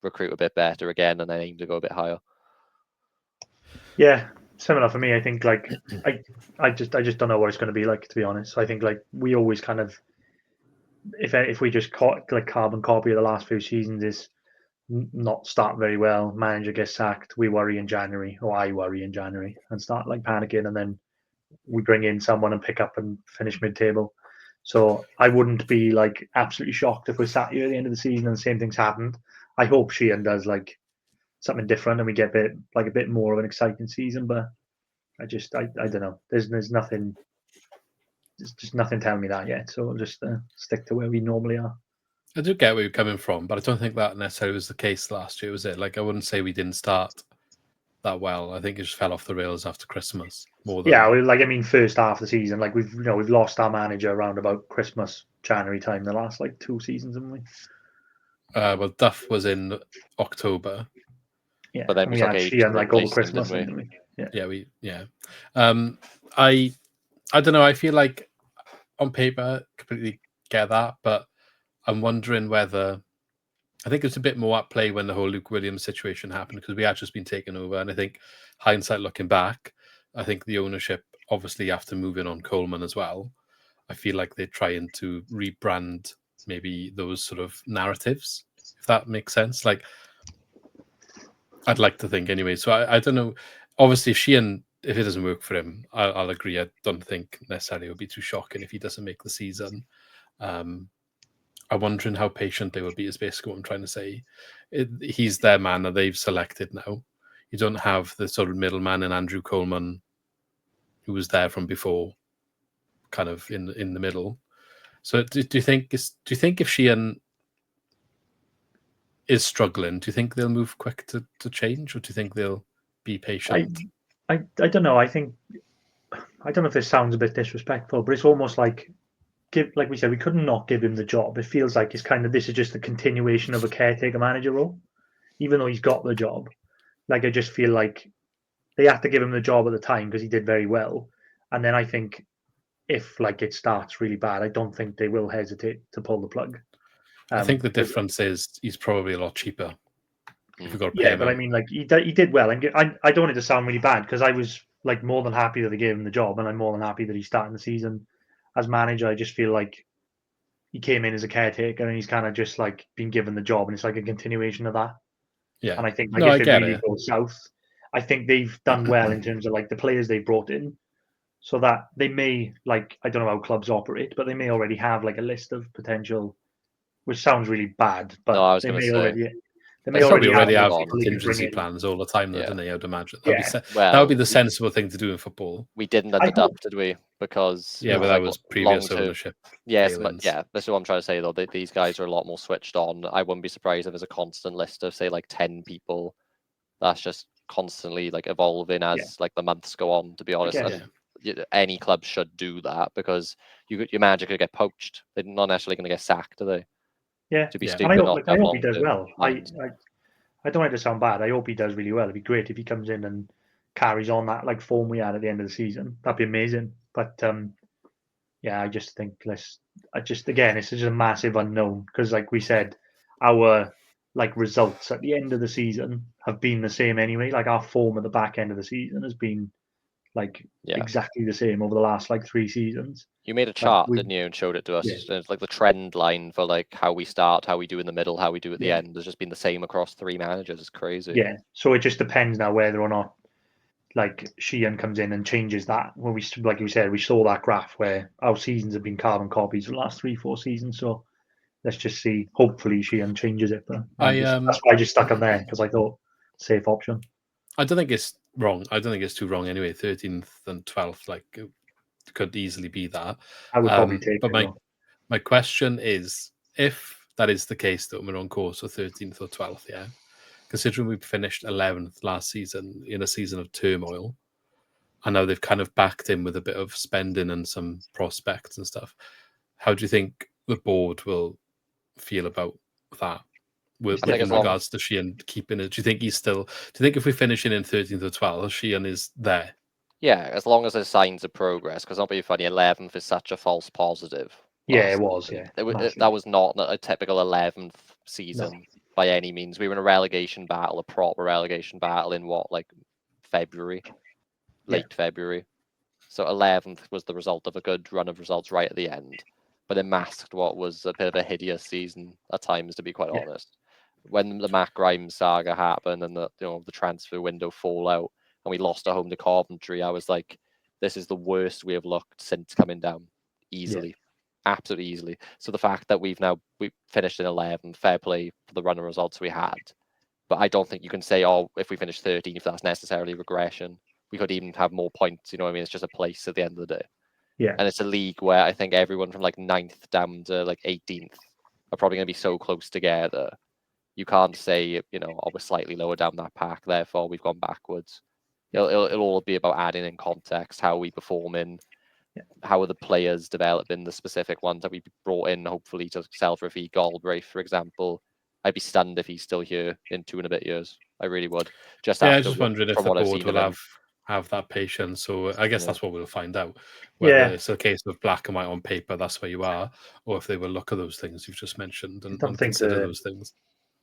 recruit a bit better again, and then aim to go a bit higher. Yeah, similar for me. I think like I just don't know what it's going to be like, to be honest. I think like we always kind of, if we just like carbon copy of the last few seasons, is not start very well, manager gets sacked, we worry in January, or I worry in January and start like panicking, and then we bring in someone and pick up and finish mid-table. So I wouldn't be like absolutely shocked if we're sat here at the end of the season and the same thing's happened. I hope Sheehan does like something different and we get a bit more of an exciting season, but I don't know. There's nothing. There's just nothing telling me that yet. So we'll just stick to where we normally are. I do get where you're coming from, but I don't think that necessarily was the case last year, was it? Like I wouldn't say we didn't start that well. I think it just fell off the rails after Christmas more than first half of the season, like we've lost our manager around about Christmas, January time the last like 2 seasons, haven't we? Well, Duff was in October. Yeah, but then we had Sheehan like over Christmas, didn't we? Yeah. I don't know. I feel like on paper, completely get that, but I'm wondering whether I think it's a bit more at play when the whole Luke Williams situation happened because we had just been taken over, and I think hindsight looking back, I think the ownership obviously after moving on Coleman as well, I feel like they're trying to rebrand maybe those sort of narratives, if that makes sense. Like I'd like to think anyway. So I don't know. Obviously, if it doesn't work for him, I'll agree. I don't think necessarily it would be too shocking if he doesn't make the season. I'm wondering how patient they will be is basically what I'm trying to say. He's their man that they've selected now. You don't have the sort of middleman in Andrew Coleman, who was there from before, kind of in the middle. So do you think if Sheehan is struggling, do you think they'll move quick to change, or do you think they'll be patient? I don't know. I don't know if this sounds a bit disrespectful, but it's almost like like we said, we couldn't not give him the job. It feels like this is just a continuation of a caretaker manager role, even though he's got the job. Like I just feel like they have to give him the job at the time because he did very well. And then I think if like it starts really bad, I don't think they will hesitate to pull the plug. I think the difference is he's probably a lot cheaper. If we got to pay him but out. I mean, like he did well, and I don't want it to sound really bad because I was like more than happy that they gave him the job, and I'm more than happy that he's starting the season as manager. I just feel like he came in as a caretaker and he's kind of just like been given the job, and it's like a continuation of that. Yeah, and I think if it really goes south, I think they've done well in terms of like the players they brought in, so that they may like I don't know how clubs operate, but they may already have like a list of potential, which sounds really bad, but they may already. They probably already have contingency plans all the time, though, don't they? I would imagine. That would be the sensible thing to do in football. We didn't end up, did we? Because but that was previous ownership. Yes, but this is what I'm trying to say, though. These guys are a lot more switched on. I wouldn't be surprised if there's a constant list of, say, like 10 people that's just constantly like evolving as like the months go on, to be honest. any club should do that, because your manager could get poached. They're not necessarily going to get sacked, are they? Yeah. To be And stupid, I hope he does well. I don't want it to sound bad. I hope he does really well. It'd be great if he comes in and carries on that like form we had at the end of the season. That'd be amazing. But yeah, I just think again, it's just a massive unknown, because like we said, our like results at the end of the season have been the same anyway. Like our form at the back end of the season has been like exactly the same over the last like 3 seasons. You made a chart, didn't you, and showed it to us. Yeah. It's like the trend line for like how we start, how we do in the middle, how we do at the end has just been the same across 3 managers. It's crazy. Yeah. So it just depends now whether or not like Sheehan comes in and changes that. When we, like you said, we saw that graph where our seasons have been carbon copies for the last 3-4 seasons. So let's just see. Hopefully Sheehan changes it. But that's why I just stuck him there, because I thought safe option. I don't think it's wrong. I don't think it's too wrong anyway. 13th and 12th, like, it could easily be that. I would probably take but it. My question is, if that is the case, that we're on course for 13th or 12th, yeah, considering we finished 11th last season in a season of turmoil, and now they've kind of backed in with a bit of spending and some prospects and stuff, how do you think the board will feel about that? In regards to Sheehan keeping it, do you think if we're finishing in 13th or 12th, Sheehan is there? Yeah, as long as there's signs of progress, because not being funny, 11th is such a false positive. Yeah, it was. Yeah, that was not a typical 11th season by any means. We were in a relegation battle, a proper relegation battle in February, late February. So 11th was the result of a good run of results right at the end, but it masked what was a bit of a hideous season at times, to be quite honest. When the Matt Grimes saga happened and the transfer window fallout, and we lost at home to Coventry, I was like, this is the worst we have looked since coming down. Easily. Absolutely easily. So the fact that we finished in 11th, fair play for the run of results we had. But I don't think you can say, if we finish 13th, that's necessarily regression. We could even have more points, you know what I mean? It's just a place at the end of the day. Yeah. And it's a league where I think everyone from like 9th down to like 18th are probably going to be so close together. You can't say, we're slightly lower down that pack, therefore we've gone backwards. It'll all be about adding in context, how are we performing, how are the players developing, the specific ones that we brought in, hopefully to sell for a fee. Galbraith, for example, I'd be stunned if he's still here in 2 and a bit years. I really would. I just wondering if the board will have that patience. So I guess that's what we'll find out. Whether it's a case of black and white on paper, that's where you are, or if they will look at those things you've just mentioned and consider those things.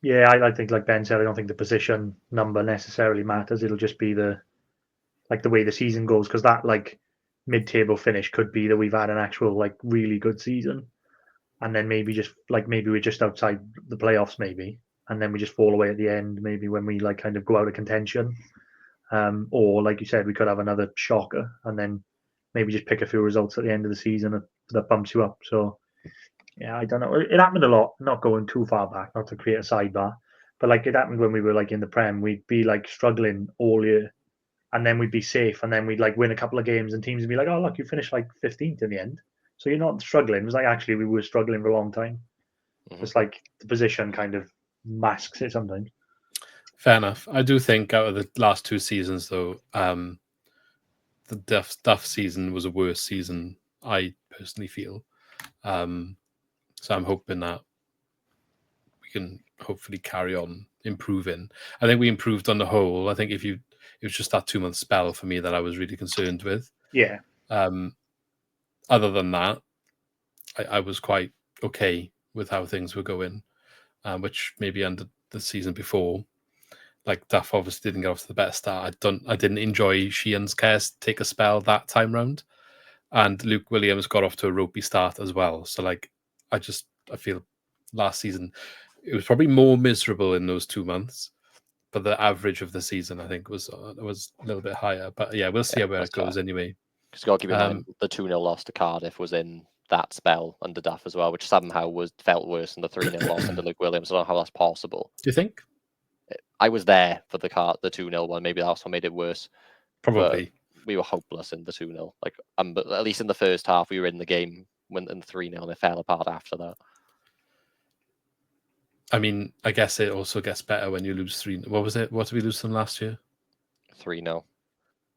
Yeah, I think, like Ben said, I don't think the position number necessarily matters. It'll just be the way the season goes, because that mid-table finish could be that we've had an actual really good season, and then maybe we're just outside the playoffs, and then we just fall away at the end, maybe when we kind of go out of contention, or like you said, we could have another shocker, and then maybe just pick a few results at the end of the season that bumps you up. So yeah, I don't know. It happened a lot, not going too far back, not to create a sidebar, but it happened when we were in the Prem. We'd be struggling all year, and then we'd be safe, and then we'd win a couple of games, and teams would be like, "Oh, look, you finished 15th in the end, so you're not struggling." It was actually we were struggling for a long time. Mm-hmm. It's the position kind of masks it sometimes. Fair enough. I do think out of the last 2 seasons, though, the Duff season was a worse season, I personally feel. So I'm hoping that we can hopefully carry on improving. I think we improved on the whole. I think it was just that 2-month spell for me that I was really concerned with. Yeah. Other than that, I was quite okay with how things were going, which maybe under the season before, Duff obviously didn't get off to the best start. I didn't enjoy Sheehan's cast take a spell that time round, and Luke Williams got off to a ropey start as well. So I feel last season it was probably more miserable in those 2 months, but the average of the season I think was a little bit higher. But yeah, we'll see where it goes anyway. Because you got to keep in mind the 2-0 loss to Cardiff was in that spell under Duff as well, which somehow felt worse than the 3-0 loss under Luke Williams. I don't know how that's possible. Do you think? I was there for the 2-0 one. Maybe that's what made it worse. Probably. But we were hopeless in the 2-0. But at least in the first half, we were in the game when in 3-0, and it fell apart after that. I mean, I guess it also gets better when you lose 3. What was it? What did we lose them last year? 3-0.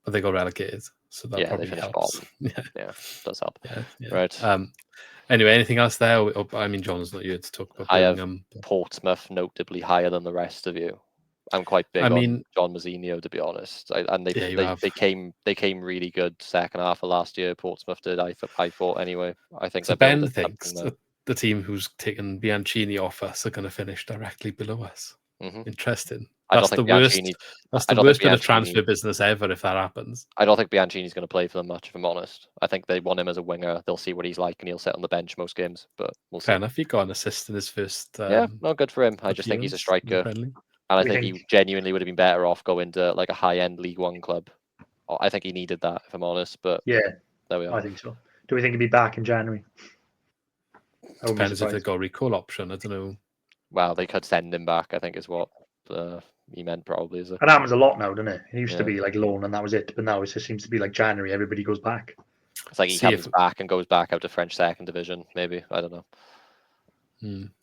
But they got relegated. so that probably helps. Yeah, does help. Yeah. Right. Anyway, anything else there? I mean, John's not here to talk about Birmingham. I have Portsmouth notably higher than the rest of you. I'm quite big on John Mousinho, to be honest. They came really good second half of last year. Portsmouth did. I thought anyway. I think so Ben thinks that the team who's taken Bianchini off us are going to finish directly below us. Mm-hmm. Interesting. That's the worst. That's the worst bit of transfer business ever if that happens. I don't think Bianchini's going to play for them much, if I'm honest. I think they want him as a winger. They'll see what he's like, and he'll sit on the bench most games. But we'll see. Fair enough. He got an assist in his first. Good for him. I just think he's a striker, and I think he genuinely would have been better off going to like a high-end League One club. I think he needed that, if I'm honest. But yeah, there we are. I think so. Do we think he'll be back in January? Depends if they've got a recall option. I don't know. Well, they could send him back, I think is what he meant probably. Is it? It happens a lot now, doesn't it? It used to be like loan and that was it. But now it just seems to be like January, everybody goes back. It's like he comes back and goes back out to French second division, maybe. I don't know.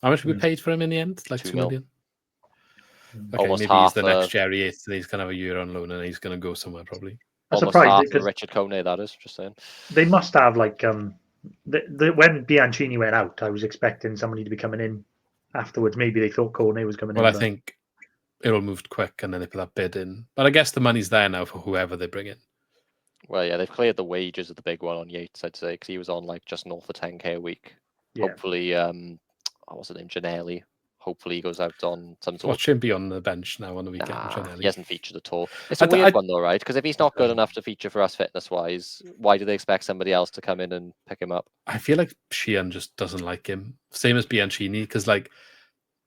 How much we paid for him in the end? Like 2 million? Okay, almost maybe half he's the next Jerry Yates and he's going to have a year on loan and he's going to go somewhere probably. Almost half of Richard Kone, that is, just saying. They must have like when Bianchini went out, I was expecting somebody to be coming in afterwards. Maybe they thought Kone was coming in. Well, I think it all moved quick and then they put that bid in. But I guess the money's there now for whoever they bring in. Well, yeah, they've cleared the wages of the big one on Yates, I'd say, because he was on like just north of 10k a week. Yeah. Hopefully, what's his name, Janelli. Hopefully he goes out on some sort. Watch him be on the bench now on the weekend. He hasn't featured at all. It's a weird one though, right? Because if he's not good enough to feature for us fitness-wise, why do they expect somebody else to come in and pick him up? I feel like Sheehan just doesn't like him. Same as Bianchini, because like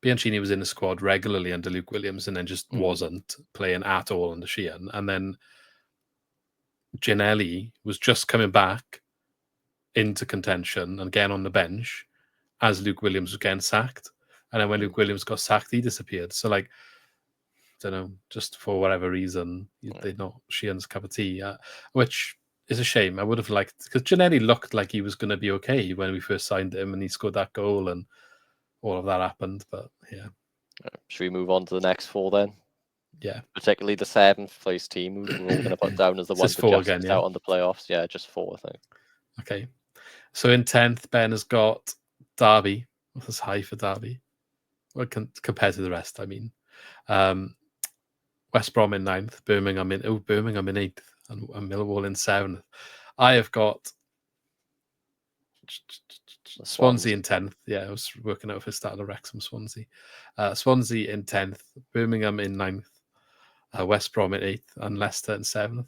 Bianchini was in the squad regularly under Luke Williams and then just wasn't playing at all under Sheehan. And then Janelli was just coming back into contention and getting on the bench as Luke Williams was getting sacked. And then when Luke Williams got sacked, he disappeared. So, like, I don't know, just for whatever reason, they're not Sheehan's cup of tea, which is a shame. I would have liked, because Janelli looked like he was going to be okay when we first signed him and he scored that goal and all of that happened. But, yeah. Should we move on to the next four then? Yeah. Particularly the 7th place team, who we're all going to put down as the ones that just out on the playoffs. Yeah, just 4, I think. Okay. So in 10th, Ben has got Derby. That's high for Derby. Well, compared to the rest, I mean. West Brom in 9th, Birmingham in 8th, and Millwall in 7th. I have got Swansea in 10th. Yeah, I was working out if it started at Wrecham, Swansea. Swansea in 10th, Birmingham in 9th, West Brom in 8th, and Leicester in 7th.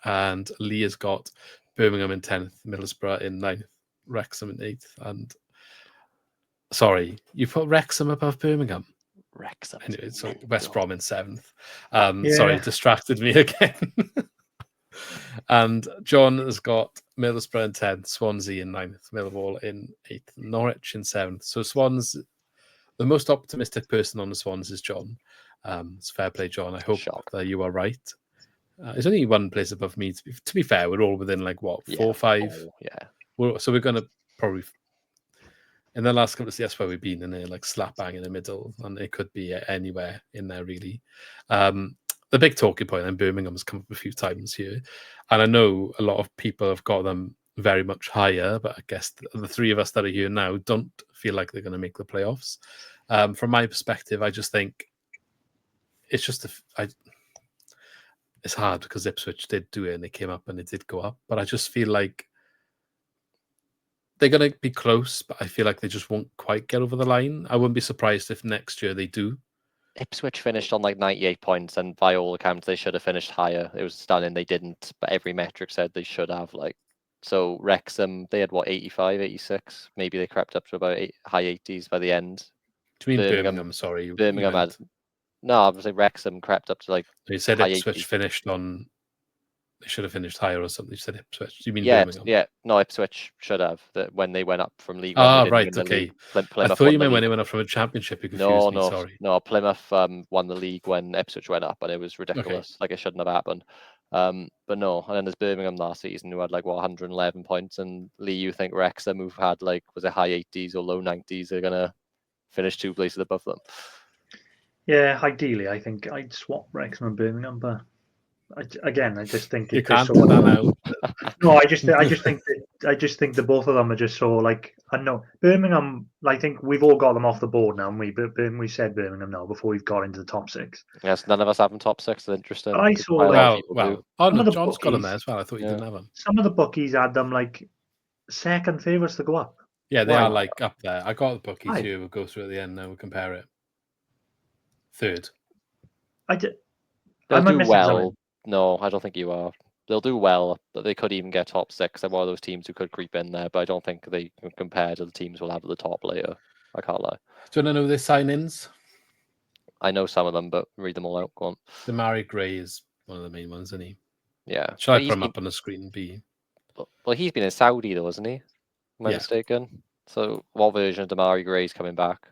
And Lee has got Birmingham in 10th, Middlesbrough in 9th, Wrexham in 8th, and sorry, you put Wrexham above Birmingham. Wrexham. Anyway, so West Brom in 7th. Sorry, distracted me again. And John has got Middlesbrough in 10th, Swansea in 9th, Millwall in 8th, Norwich in 7th. So Swans, the most optimistic person on the Swans is John. It's fair play, John. I hope that you are right. There's only one place above me. To be fair, we're all within like what, 4 or 5? Yeah. So we're going to probably, in the last couple of years, where we've been in there, like slap bang in the middle, and it could be anywhere in there really. The big talking point, and Birmingham has come up a few times here, and I know a lot of people have got them very much higher, but I guess the three of us that are here now don't feel like they're going to make the playoffs. From my perspective, I just think it's just it's hard because Ipswich did do it and they came up and it did go up, but I just feel like they're going to be close, but I feel like they just won't quite get over the line. I wouldn't be surprised if next year they do. Ipswich finished on like 98 points, and by all accounts, they should have finished higher. It was stunning. They didn't, but every metric said they should have. Like, so Wrexham, they had what, 85, 86? Maybe they crept up to about high 80s by the end. Do you mean Birmingham? Sorry, Birmingham had. No, I was like Wrexham crept up to like. You said Ipswich 80s. Finished on. They should have finished higher or something. You said Ipswich. Do you mean Birmingham? Yeah. No, Ipswich should have. That when they went up from League One. Right. Okay. I thought you meant when they went up from a championship. You confused me. Sorry. No. Plymouth won the league when Ipswich went up, and it was ridiculous. Okay. Like it shouldn't have happened. But no. And then there's Birmingham last season who had like 111 points, and Lee, you think Wrexham, who've had like was it high 80s or low 90s, are gonna finish 2 places above them? Yeah, ideally, I think I'd swap Wrexham and Birmingham, but I just think you can't do that now. No, I just think that both of them are just so like I know Birmingham. I think we've all got them off the board now, and we said Birmingham now before we've got into the top 6. Yes, none of us have them top 6. It's interesting. But I saw Oh no, John's got them there as well. I thought you didn't have them. Some of the bookies had them like second favourites to go up. Yeah, they are like up there. I got the bookies here. We'll go through at the end now. We'll compare it. Third. They'll do well. No, I don't think you are. They'll do well, but they could even get top 6. They're one of those teams who could creep in there, but I don't think they can compare to the teams we'll have at the top later. I can't lie. Do you want to know their sign-ins? I know some of them, but read them all out. Go on. Damari Gray is one of the main ones, isn't he? Yeah. Shall I put him up on the screen? Well, he's been in Saudi though, isn't he? Am I mistaken? So what version of Damari Gray is coming back?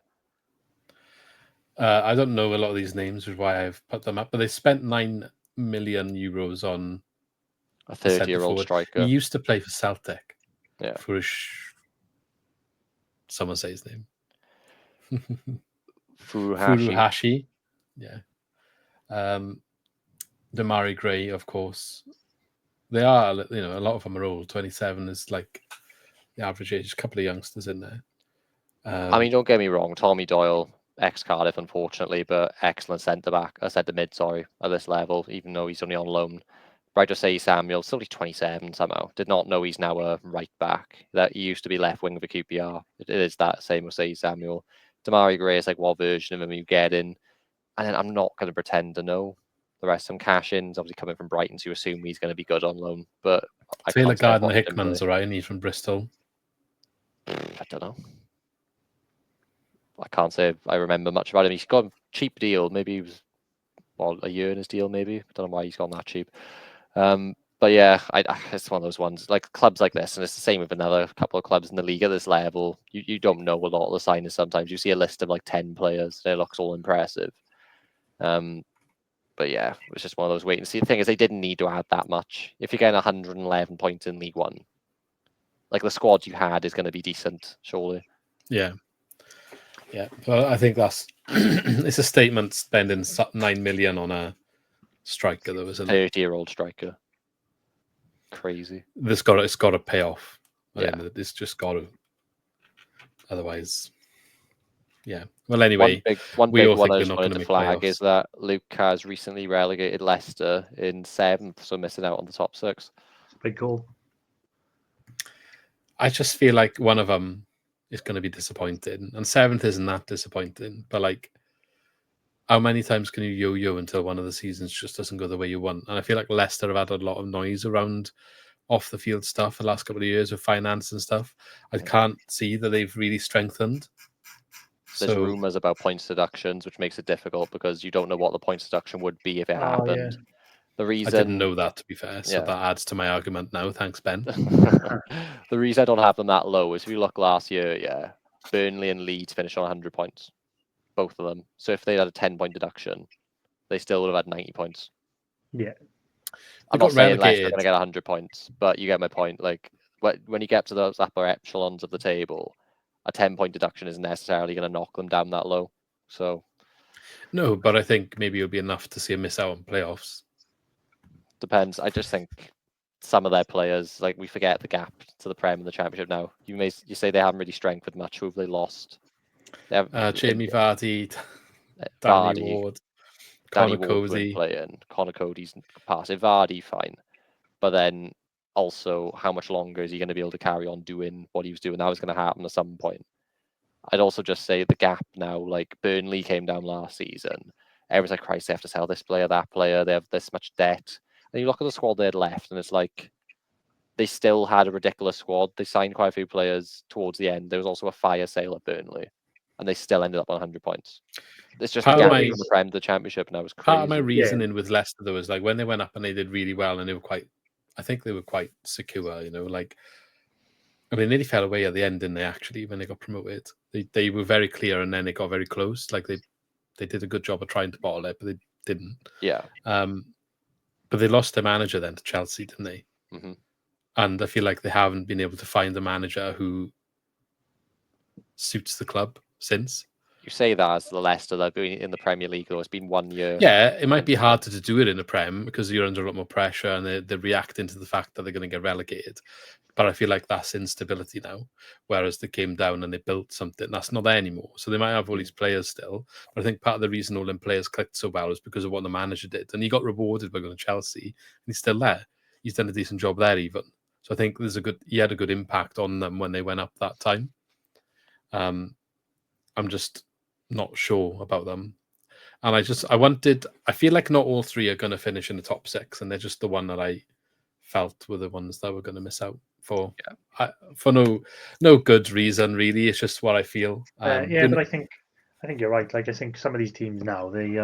I don't know a lot of these names, which is why I've put them up. But they spent €9 million on a 30-year-old striker. He used to play for Celtic. Yeah. Someone say his name. Furuhashi. Yeah. Damari Gray, of course. They are, a lot of them are old. 27 is like the average age. A couple of youngsters in there. I mean, don't get me wrong. Tommy Doyle, ex-Cardiff, unfortunately, but excellent centre mid, at this level, even though he's only on loan. Right, Say Samuel, still 27 somehow. Did not know he's now a right back. That he used to be left wing for QPR. It is that same as Say Samuel. Damari Gray is like what version of him you get in. And then I'm not going to pretend to know the rest. Some cash-ins, obviously coming from Brighton, so you assume he's going to be good on loan. But Taylor Gardner-Hickman's all right, and he's from Bristol. I don't know. I can't say I remember much about him. He's got a cheap deal. Maybe he was a year in his deal. Maybe I don't know why he's gone that cheap. But yeah, it's one of those ones like clubs like this, and it's the same with another couple of clubs in the league at this level. You don't know a lot of the signings. Sometimes you see a list of like 10 players, and it looks all impressive. But yeah, it's just one of those wait and see. The thing is, they didn't need to add that much. If you're getting 111 points in League One, like the squad you had is going to be decent, surely. Yeah. Yeah, well, I think that's it's a statement spending $9 million on a striker, though, isn't it? 30-year-old striker. Crazy. It's got to pay off. Yeah, it's just got to. Otherwise, yeah. Well, anyway, one big one I just wanted to flag is that Luke has recently relegated Leicester in 7th, so missing out on the top 6. Big goal. I just feel like one of them is going to be disappointing, and 7th isn't that disappointing. But like, how many times can you yo-yo until one of the seasons just doesn't go the way you want? And I feel like Leicester have had a lot of noise around off the field stuff the last couple of years with finance and stuff. I can't see that they've really strengthened. There's rumours about points deductions, which makes it difficult because you don't know what the points deduction would be if it happened. Yeah. The reason I didn't know that, to be fair, so that adds to my argument now. Thanks, Ben. The reason I don't have them that low is if you look last year, Burnley and Leeds finished on 100 points, both of them. So if they had a 10-point deduction, they still would have had 90 points. Yeah. I'm not saying Leicester are going to get 100 points, but you get my point. Like when you get to those upper echelons of the table, a 10-point deduction isn't necessarily going to knock them down that low. So no, but I think maybe it'll be enough to see a miss out on playoffs. Depends. I just think some of their players, like we forget the gap to the Prem and the Championship now. You say they haven't really strengthened much. Who have they lost? They have Jamie Vardy, Danny Ward, Danny Connor Ward's Cody. Playing. Connor Cody's passive. Vardy, fine. But then also, how much longer is he going to be able to carry on doing what he was doing? That was going to happen at some point. I'd also just say the gap now, like Burnley came down last season. Everyone's like, Christ, they have to sell this player, that player. They have this much debt. And you look at the squad they had left, and it's like they still had a ridiculous squad. They signed quite a few players towards the end. There was also a fire sale at Burnley, and they still ended up on 100 points. It's just from the Prem to the Championship, and that was crazy. Part of my reasoning with Leicester, though, is like when they went up and they did really well, and I think they were quite secure, like, I mean, they nearly fell away at the end, didn't they, actually, when they got promoted? They were very clear, and then it got very close. Like, they did a good job of trying to bottle it, but they didn't. Yeah. But they lost their manager then to Chelsea, didn't they? Mm-hmm. And I feel like they haven't been able to find a manager who suits the club since. You say that as the Leicester that have been in the Premier League, though. It's been 1 year. Yeah, it might be harder to do it in the Prem because you're under a lot more pressure and they're reacting to the fact that they're going to get relegated. But I feel like that's instability now. Whereas they came down and they built something that's not there anymore. So they might have all these players still. But I think part of the reason all them players clicked so well is because of what the manager did. And he got rewarded by going to Chelsea. And he's still there. He's done a decent job there even. So I think he had a good impact on them when they went up that time. I'm just not sure about them. And I feel like not all three are going to finish in the top 6. And they're just the one that I felt were the ones that were going to miss out for no good reason, really. It's just what I feel. But I think you're right. Like, I think some of these teams now, they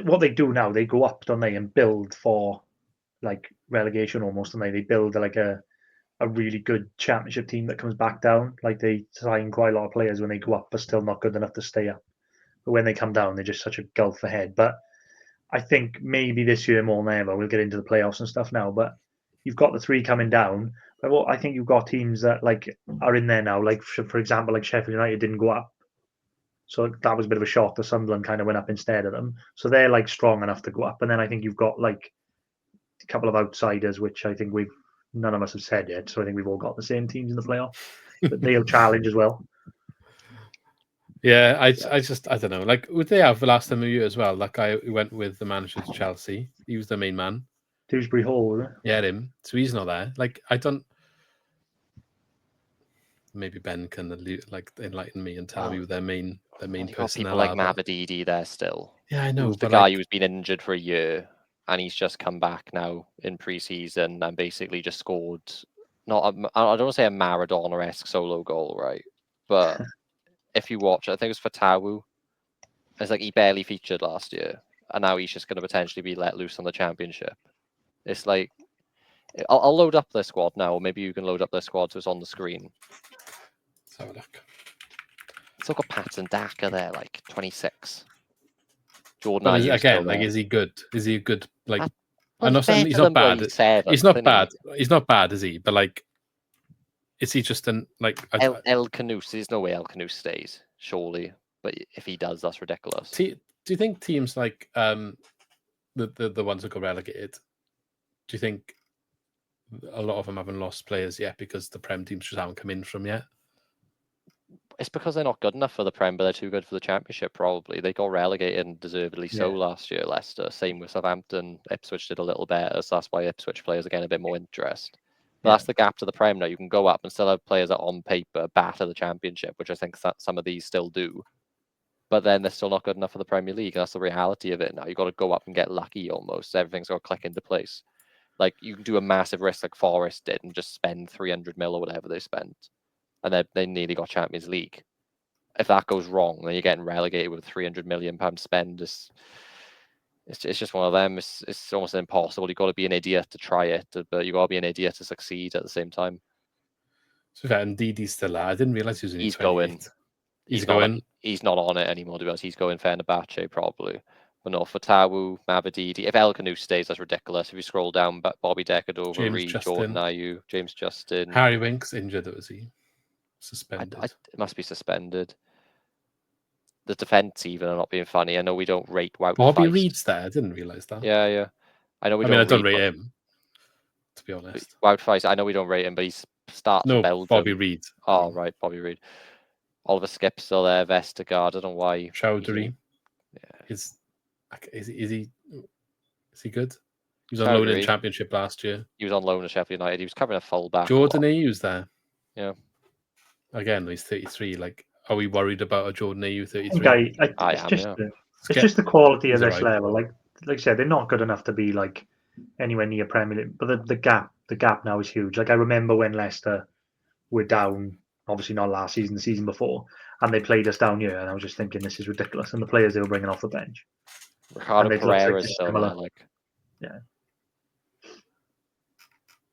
what they do now, they go up, don't they, and build for like relegation almost, and they build like a really good championship team that comes back down. Like, they sign quite a lot of players when they go up, but still not good enough to stay up. But when they come down, they're just such a gulf ahead. But I think maybe this year more than ever, we'll get into the playoffs and stuff now. But you've got the 3 coming down. But I think you've got teams that like are in there now. Like, for example, like Sheffield United didn't go up, so that was a bit of a shock. The Sunderland kind of went up instead of them. So they're like strong enough to go up. And then I think you've got like a couple of outsiders, which I think none of us have said yet. So I think we've all got the same teams in the playoff, but they'll challenge as well. Yeah, I don't know. Like, would they have the last time of year as well? That guy who went with the manager to Chelsea, he was the main man. Dewsbury Hall, wasn't it? Yeah, him. So he's not there. Like, I don't. Maybe Ben can enlighten me and tell me who their main personnel people like Mavadidi there still. Yeah, I know. Who's the guy who's been injured for a year and he's just come back now in pre-season and basically just scored. I don't want to say a Maradona-esque solo goal, right? But if you watch, I think it was for Tawu. It's like he barely featured last year, and now he's just going to potentially be let loose on the championship. It's like, I'll load up their squad now, or maybe you can load up their squad so it's on the screen. Let's have a look. It's got Patson Daka there, like 26. Jordan Ayew again, like, is he good? Is he a good, like? I'm not saying he's not bad. He's not bad. He's not bad, is he? But like, is he just like El Canouse? There's no way El Canouse stays, surely. But if he does, that's ridiculous. Do you think teams like the ones that got relegated? Do you think a lot of them haven't lost players yet because the Prem teams just haven't come in from yet? It's because they're not good enough for the Prem, but they're too good for the Championship, probably. They got relegated, and deservedly so, last year, Leicester. Same with Southampton. Ipswich did a little better, so that's why Ipswich players are getting a bit more interest. But that's the gap to the Prem now. You can go up and still have players that on paper batter the Championship, which I think some of these still do. But then they're still not good enough for the Premier League. That's the reality of it now. You've got to go up and get lucky almost. Everything's got to click into place. Like, you can do a massive risk like Forest did and just spend 300 mil or whatever they spent. And they nearly got Champions League. If that goes wrong, then you're getting relegated with a £300 million spend. It's just one of them. It's almost impossible. You've got to be an idiot to try it, but you've got to be an idiot to succeed at the same time. So that Ndidi's still there. I didn't realise he was only 28. Going. He's going. He's not on it anymore, to be honest. He's going Fenerbahce probably. But no, for Tawu, Mavadidi. If El Canouse stays, that's ridiculous. If you scroll down, Bobby Decordova, Reed, Jordan Ayew, James Justin. Harry Winks injured, was he? Suspended. It must be suspended. The defence even are not being funny. I know we don't rate Wout. Bobby Reed's there. I didn't realise that. Yeah. I know we I don't rate him, to be honest. Wout Feist, I know we don't rate him, but he starts Belgium. Bobby Reed. Oh, right, Bobby Reed. Oliver Skip's still there. Vestergaard. I don't know why. Chowdhury. Yeah. Is he good? He was on loan in the Championship last year. He was on loan at Sheffield United. He was covering a full-back. Jordan Ayew there. Yeah. Again, he's 33. Like, are we worried about a Jordan Ayew 33? It's just the quality of this level. Like I said, they're not good enough to be like anywhere near Premier League. But the gap now is huge. Like, I remember when Leicester were down, obviously not last season, the season before, and they played us down here, and I was just thinking, this is ridiculous. And the players they were bringing off the bench. Ricardo Pereira is still there. Yeah.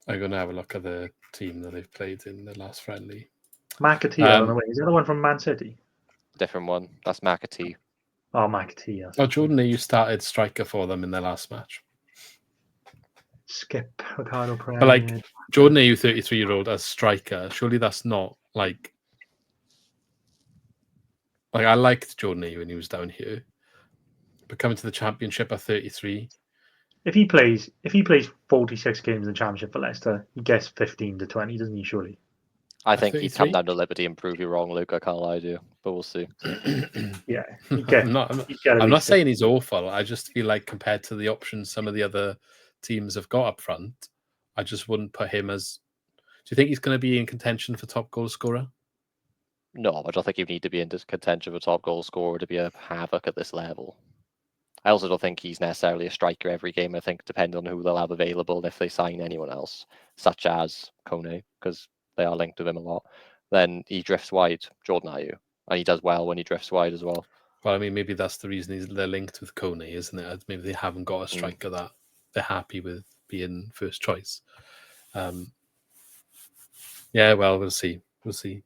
I'm going to have a look at the team that they've played in the last friendly. McAtee on the way. Is the other one from Man City? Different one. That's McAtee. Oh, McAtee. Yes. Oh, Jordan Ayew started striker for them in their last match. Skip Ricardo Pereira. But like, Jordan Ayew, 33-year-old as striker, surely that's not like Like I liked Jordan Ayew when he was down here, but coming to the Championship at 33. If he plays 46 games in the Championship for Leicester, he gets 15 to 20, doesn't he? Surely. I think he'd come down to Liberty and prove you wrong, Luke. I can't lie to you, but we'll see. Yeah, I'm not saying he's awful. I just feel like compared to the options some of the other teams have got up front, I just wouldn't put him as. Do you think he's going to be in contention for top goal scorer? No, I don't think you need to be in contention for top goal scorer to be a havoc at this level. I also don't think he's necessarily a striker every game. I think depending on who they'll have available and if they sign anyone else, such as Kone, because they are linked with him a lot, then he drifts wide, Jordan Ayew. And he does well when he drifts wide as well. Well, I mean, maybe that's the reason they're linked with Kone, isn't it? Maybe they haven't got a striker that they're happy with being first choice. Yeah, well, we'll see. We'll see.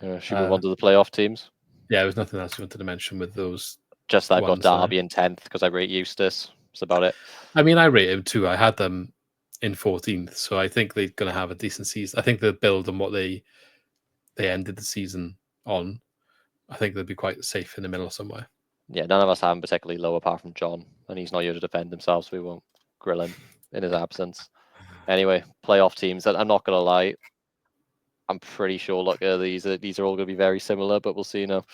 Should we move on to the playoff teams? Yeah, there's nothing else you wanted to mention with those. Just that I've got Derby in 10th because I rate Eustace. That's about it. I mean, I rate him too. I had them in 14th, so I think they're going to have a decent season. I think they'll build on what they ended the season on. I think they'll be quite safe in the middle somewhere. Yeah, none of us have him particularly low apart from John, and he's not here to defend himself, so we won't grill him in his absence. Anyway, playoff teams. I'm not going to lie. I'm pretty sure. Look, these are all going to be very similar, but we'll see now.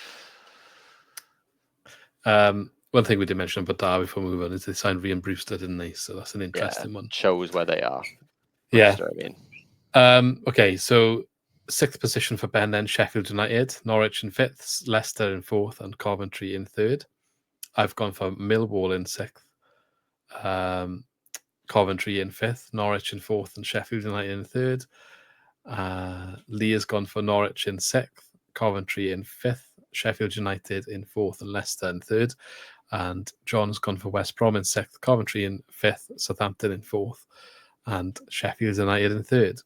One thing we did mention about Derby before we move on is they signed Ryan Brewster, didn't they? So that's an interesting one. Shows where they are. Brewster, okay, so 6th position for Ben then, Sheffield United, Norwich in 5th, Leicester in 4th, and Coventry in 3rd. I've gone for Millwall in 6th, Coventry in 5th, Norwich in 4th, and Sheffield United in 3rd. Lee has gone for Norwich in 6th, Coventry in 5th, Sheffield United in 4th, and Leicester in 3rd. And John's gone for West Brom in 6th, Coventry in 5th, Southampton in 4th, and Sheffield United in 3rd.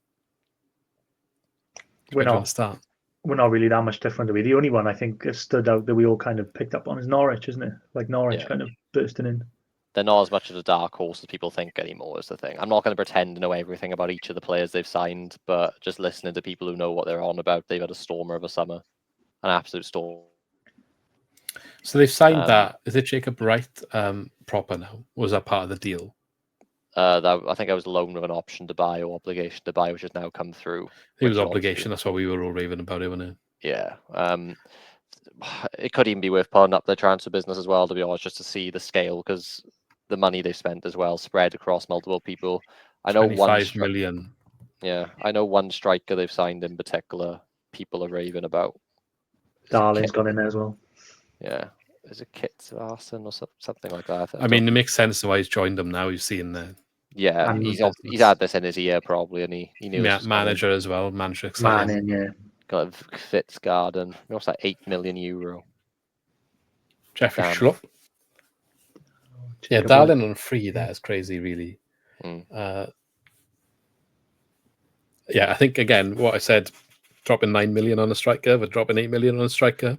We're not really that much different, are we? The only one I think that stood out that we all kind of picked up on is Norwich, isn't it? Like Norwich kind of bursting in. They're not as much of a dark horse as people think anymore, is the thing. I'm not going to pretend to know everything about each of the players they've signed, but just listening to people who know what they're on about, they've had a stormer of a summer. An absolute storm. So they've signed that. Is it Jacob Wright proper now? Or was that part of the deal? I think I was loan with an option to buy or obligation to buy, which has now come through. It was obligation. That's what we were all raving about it, wasn't it? Yeah. It could even be worth pulling up their transfer business as well, to be honest, just to see the scale, because the money they've spent as well spread across multiple people. I know 25 million. Yeah, I know one striker they've signed in particular. People are raving about. Darling's gone in there as well. Yeah. Is it Kit Larson or something like that? I mean, it makes sense why he's joined them now. You've seen the. Yeah, he's had this in his ear probably, and he knew. Manager as well. Manager exciting. Manning, got Fitzgarden. What's that? €8 million. Jeffrey Schlupp. Yeah, Darling on free. That is crazy, really. Yeah, I think again what I said. Dropping 9 million on a striker, but dropping 8 million on a striker.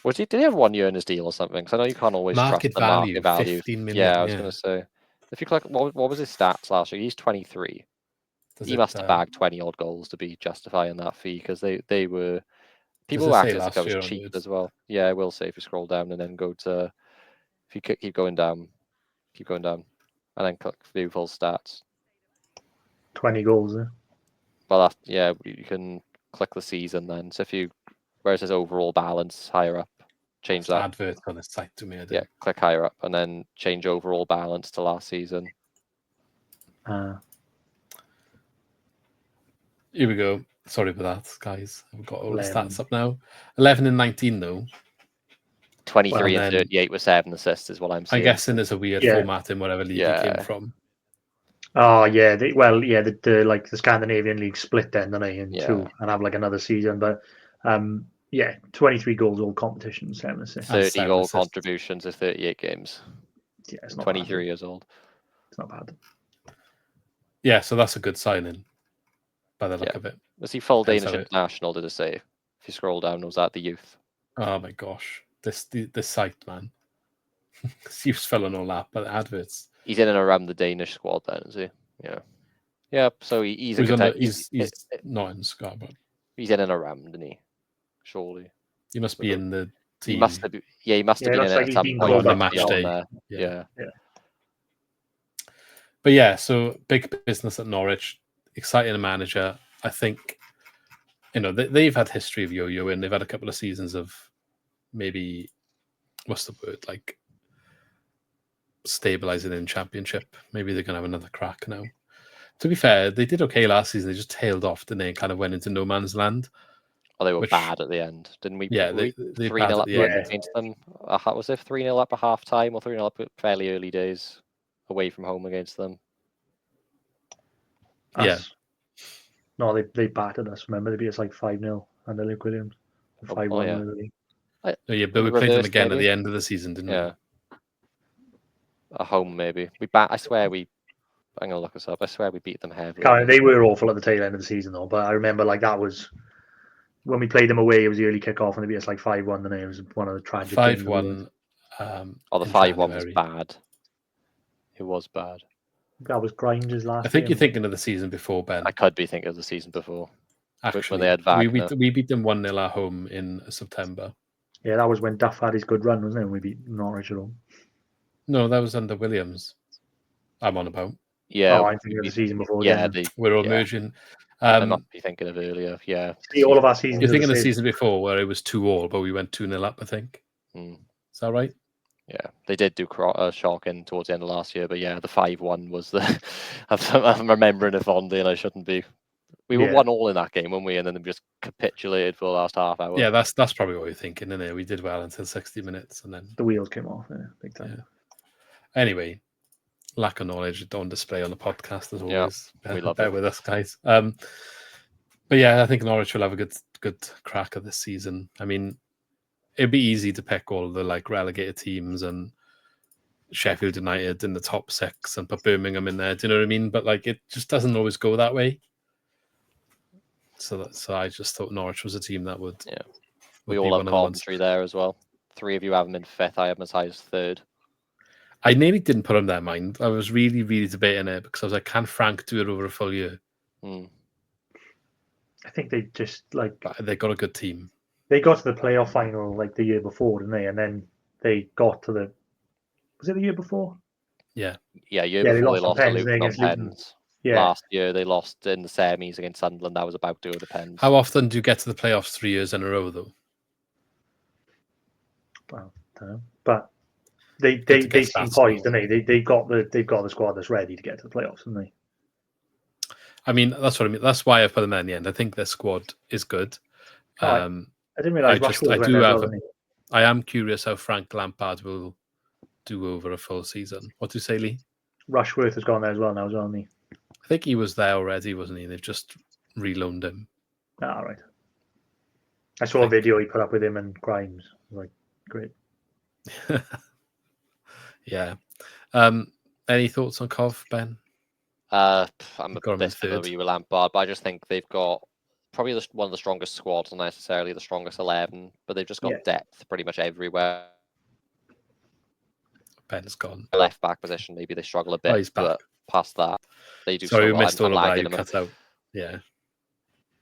Did he have 1 year in his deal or something? Because I know you can't always trust the market value. 15 million, yeah, I was going to say. If you click, what was his stats last year? He's 23. He must have bagged 20 odd goals to be justifying that fee, because they were people who acted like it was cheap as well. Yeah, I will say if you scroll down and then go to, if you keep going down, and then click view full stats. 20 goals there. Well, you can click the season then. So where it says overall balance higher up, change that. Advert on the site to me. Yeah, click higher up and then change overall balance to last season. Here we go. Sorry about that, guys. I've got all the stats up now. 11 and 19 though. 23 and 38 with 7 assists is what I'm saying. I'm guessing there's a weird format in whatever league he came from. Oh yeah, the like the Scandinavian league split then, don't they, in two and have like another season. But 23 goals all competitions, 7 assists. 30 goal contributions of 38 games. Yeah, it's not 23 bad. years old. It's not bad. Yeah, so that's a good signing by the look of it. Was he full Danish international, did it say? If you scroll down, was that the youth? Oh my gosh. This site, man. You've fell on all that, but adverts. He's in and around the Danish squad then, is he? Yeah. Yeah, so he's not in the squad, but he's in and around, isn't he? Surely. He must be in the He must have been in it at some point on the match day. Yeah. But yeah, so big business at Norwich, exciting manager. I think, they've had history of yo-yoing. They've had a couple of seasons of maybe, what's the word, like stabilizing in Championship. Maybe they're going to have another crack now. To be fair, they did okay last season. They just tailed off, didn't they? And kind of went into no man's land. Oh, they were bad at the end, didn't we? Yeah, they 3-0 up against them. Was it 3-0 up at half time or 3-0 up at fairly early days away from home against them? Yeah. No, they battered us. Remember, they beat us like 5-0 under Luke Williams. 5-1. But we played them again at the end of the season, didn't we? Yeah. At home, maybe. I swear I'm going to look this up. I swear we beat them heavily. They were awful at the tail end of the season, though. But I remember that was when we played them away. It was the early kickoff, and they beat us like 5-1. It was one of the tragic 5-1. The 5-1 was bad. It was bad. That was Grimes' last. I think you're thinking of the season before, Ben. I could be thinking of the season before. Actually, when they had Wagner. we beat them 1-0 at home in September. Yeah, that was when Duff had his good run, wasn't it? When we beat Norwich at home. No, that was under Williams. I'm on about. Yeah, I'm thinking of the season before. Yeah, we're all merging. I must be thinking of earlier. Yeah, see, all of our seasons. You're thinking of the season before where it was 2-2, but we went 2-0 up. I think. Is that right? Yeah, they did do shocking towards the end of last year, but yeah, the 5-1 was the. I'm remembering it fondly, and I shouldn't be. We were 1-1 in that game, weren't we? And then they just capitulated for the last half hour. Yeah, that's probably what you're thinking, isn't it? We did well until 60 minutes, and then the wheels came off. Big time. Yeah. Anyway, lack of knowledge on display on the podcast as always. We love bear with us, guys. But yeah, I think Norwich will have a good crack at this season. I mean, it'd be easy to pick all the relegated teams and Sheffield United in the top 6 and put Birmingham in there. Do you know what I mean? But it just doesn't always go that way. So I just thought Norwich was a team that would. Yeah, we all have commentary there as well. 3 of you have them in 5th. I have them as high as 3rd. I nearly didn't put them there, mind. I was really, really debating it because I was like, can Frank do it over a full year? I think they just they got a good team. They got to the playoff final the year before, didn't they? And then they got to the. Was it the year before? Yeah. Yeah, year before they lost to Luton on pens. Yeah. Last year they lost in the semis against Sunderland. That was about to go to pens. How often do you get to the playoffs 3 years in a row, though? Well, I don't know. But they seem poised, don't they? They've got the squad that's ready to get to the playoffs, haven't they? I mean, that's what I mean. That's why I put them there in the end. I think their squad is good. I didn't realise. I am curious how Frank Lampard will do over a full season. What do you say, Lee? Rushworth has gone there as well now, hasn't he? I think he was there already, wasn't he? They've just reloaned him. Right. I saw a video he put up with him and Grimes. Great. Yeah. Any thoughts on Cov, Ben? I'm a bit similar with Lampard, but I just think they've got probably one of the strongest squads, not necessarily the strongest 11, but they've just got depth pretty much everywhere. Ben's gone. Left back position, maybe they struggle a bit, but past that, they do. Sorry, we missed all of that. You cut out. Yeah.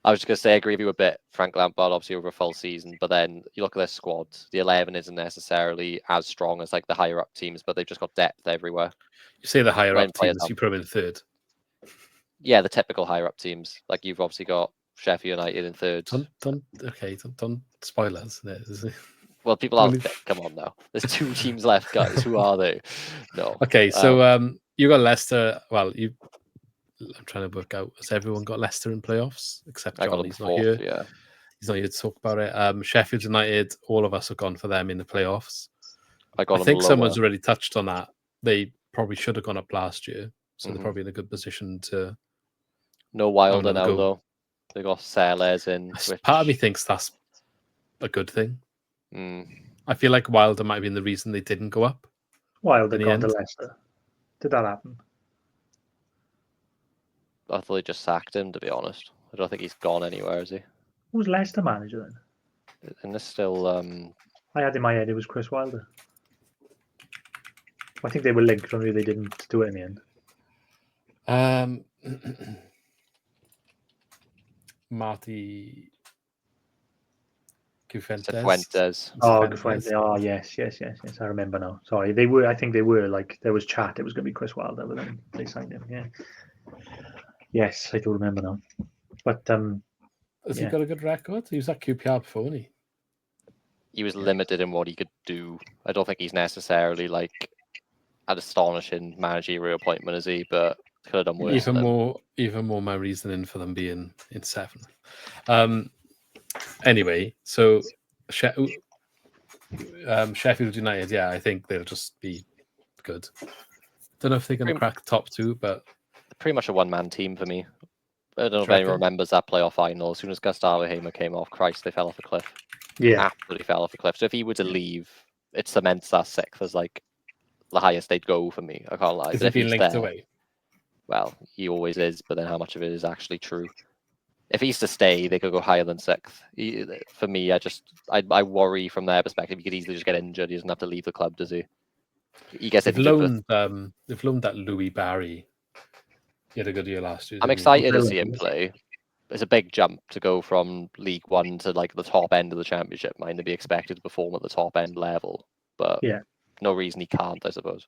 I was just going to say, I agree with you a bit. Frank Lampard, obviously, over a full season, but then you look at their squad, the 11 isn't necessarily as strong as the higher up teams, but they've just got depth everywhere. You say the higher up teams, you put them in 3rd. Yeah, the typical higher up teams. You've obviously got Sheffield United in 3rd. Don't spoil us. Well, people aren't. Come on now. There's 2 teams left, guys. Who are they? No. Okay, so you got Leicester. Well, I'm trying to work out. Has everyone got Leicester in playoffs except John? He's not here. Yeah, he's not here to talk about it. Sheffield United. All of us have gone for them in the playoffs. I think someone's already touched on that. They probably should have gone up last year, so they're probably in a good position to. No Wilder now though. They got Sellers in. Part of me thinks that's a good thing. I feel like Wilder might have been the reason they didn't go up. Wilder gone to Leicester. Did that happen? I thought they just sacked him, to be honest. I don't think he's gone anywhere, is he? Who's Leicester manager then? And there's still. I had in my head it was Chris Wilder. I think they were linked, only they didn't do it in the end. Marty Fuentes. Oh, yes. I remember now. Sorry, they were. I think they were like there was chat. It was going to be Chris Wilder, but then they signed him. Yeah. Yes, I do remember now. But has he got a good record? He was at QPR before, wasn't he? He was limited in what he could do. I don't think he's necessarily like an astonishing managerial appointment, is he? But could have done worse. Even more my reasoning for them being in 7th. Anyway, so Sheffield United, yeah, I think they'll just be good. Don't know if they're going to crack top 2, but pretty much a one-man team for me. I don't know if anyone remembers that playoff final. As soon as Gustavo Hamer came off, Christ, they fell off a cliff. Yeah, absolutely fell off a cliff. So if he were to leave, it cements that 6th as like the highest they'd go for me. I can't lie. Is he being linked away? Well, he always is, but then how much of it is actually true? If he's to stay, they could go higher than 6th. For me, I worry from their perspective. He could easily just get injured. He doesn't have to leave the club, does he? He gets they've loaned that Louis Barry. He had a good year last year. I'm excited to see him play. It's a big jump to go from League One to like the top end of the Championship. Mind to be expected to perform at the top end level, but no reason he can't, I suppose.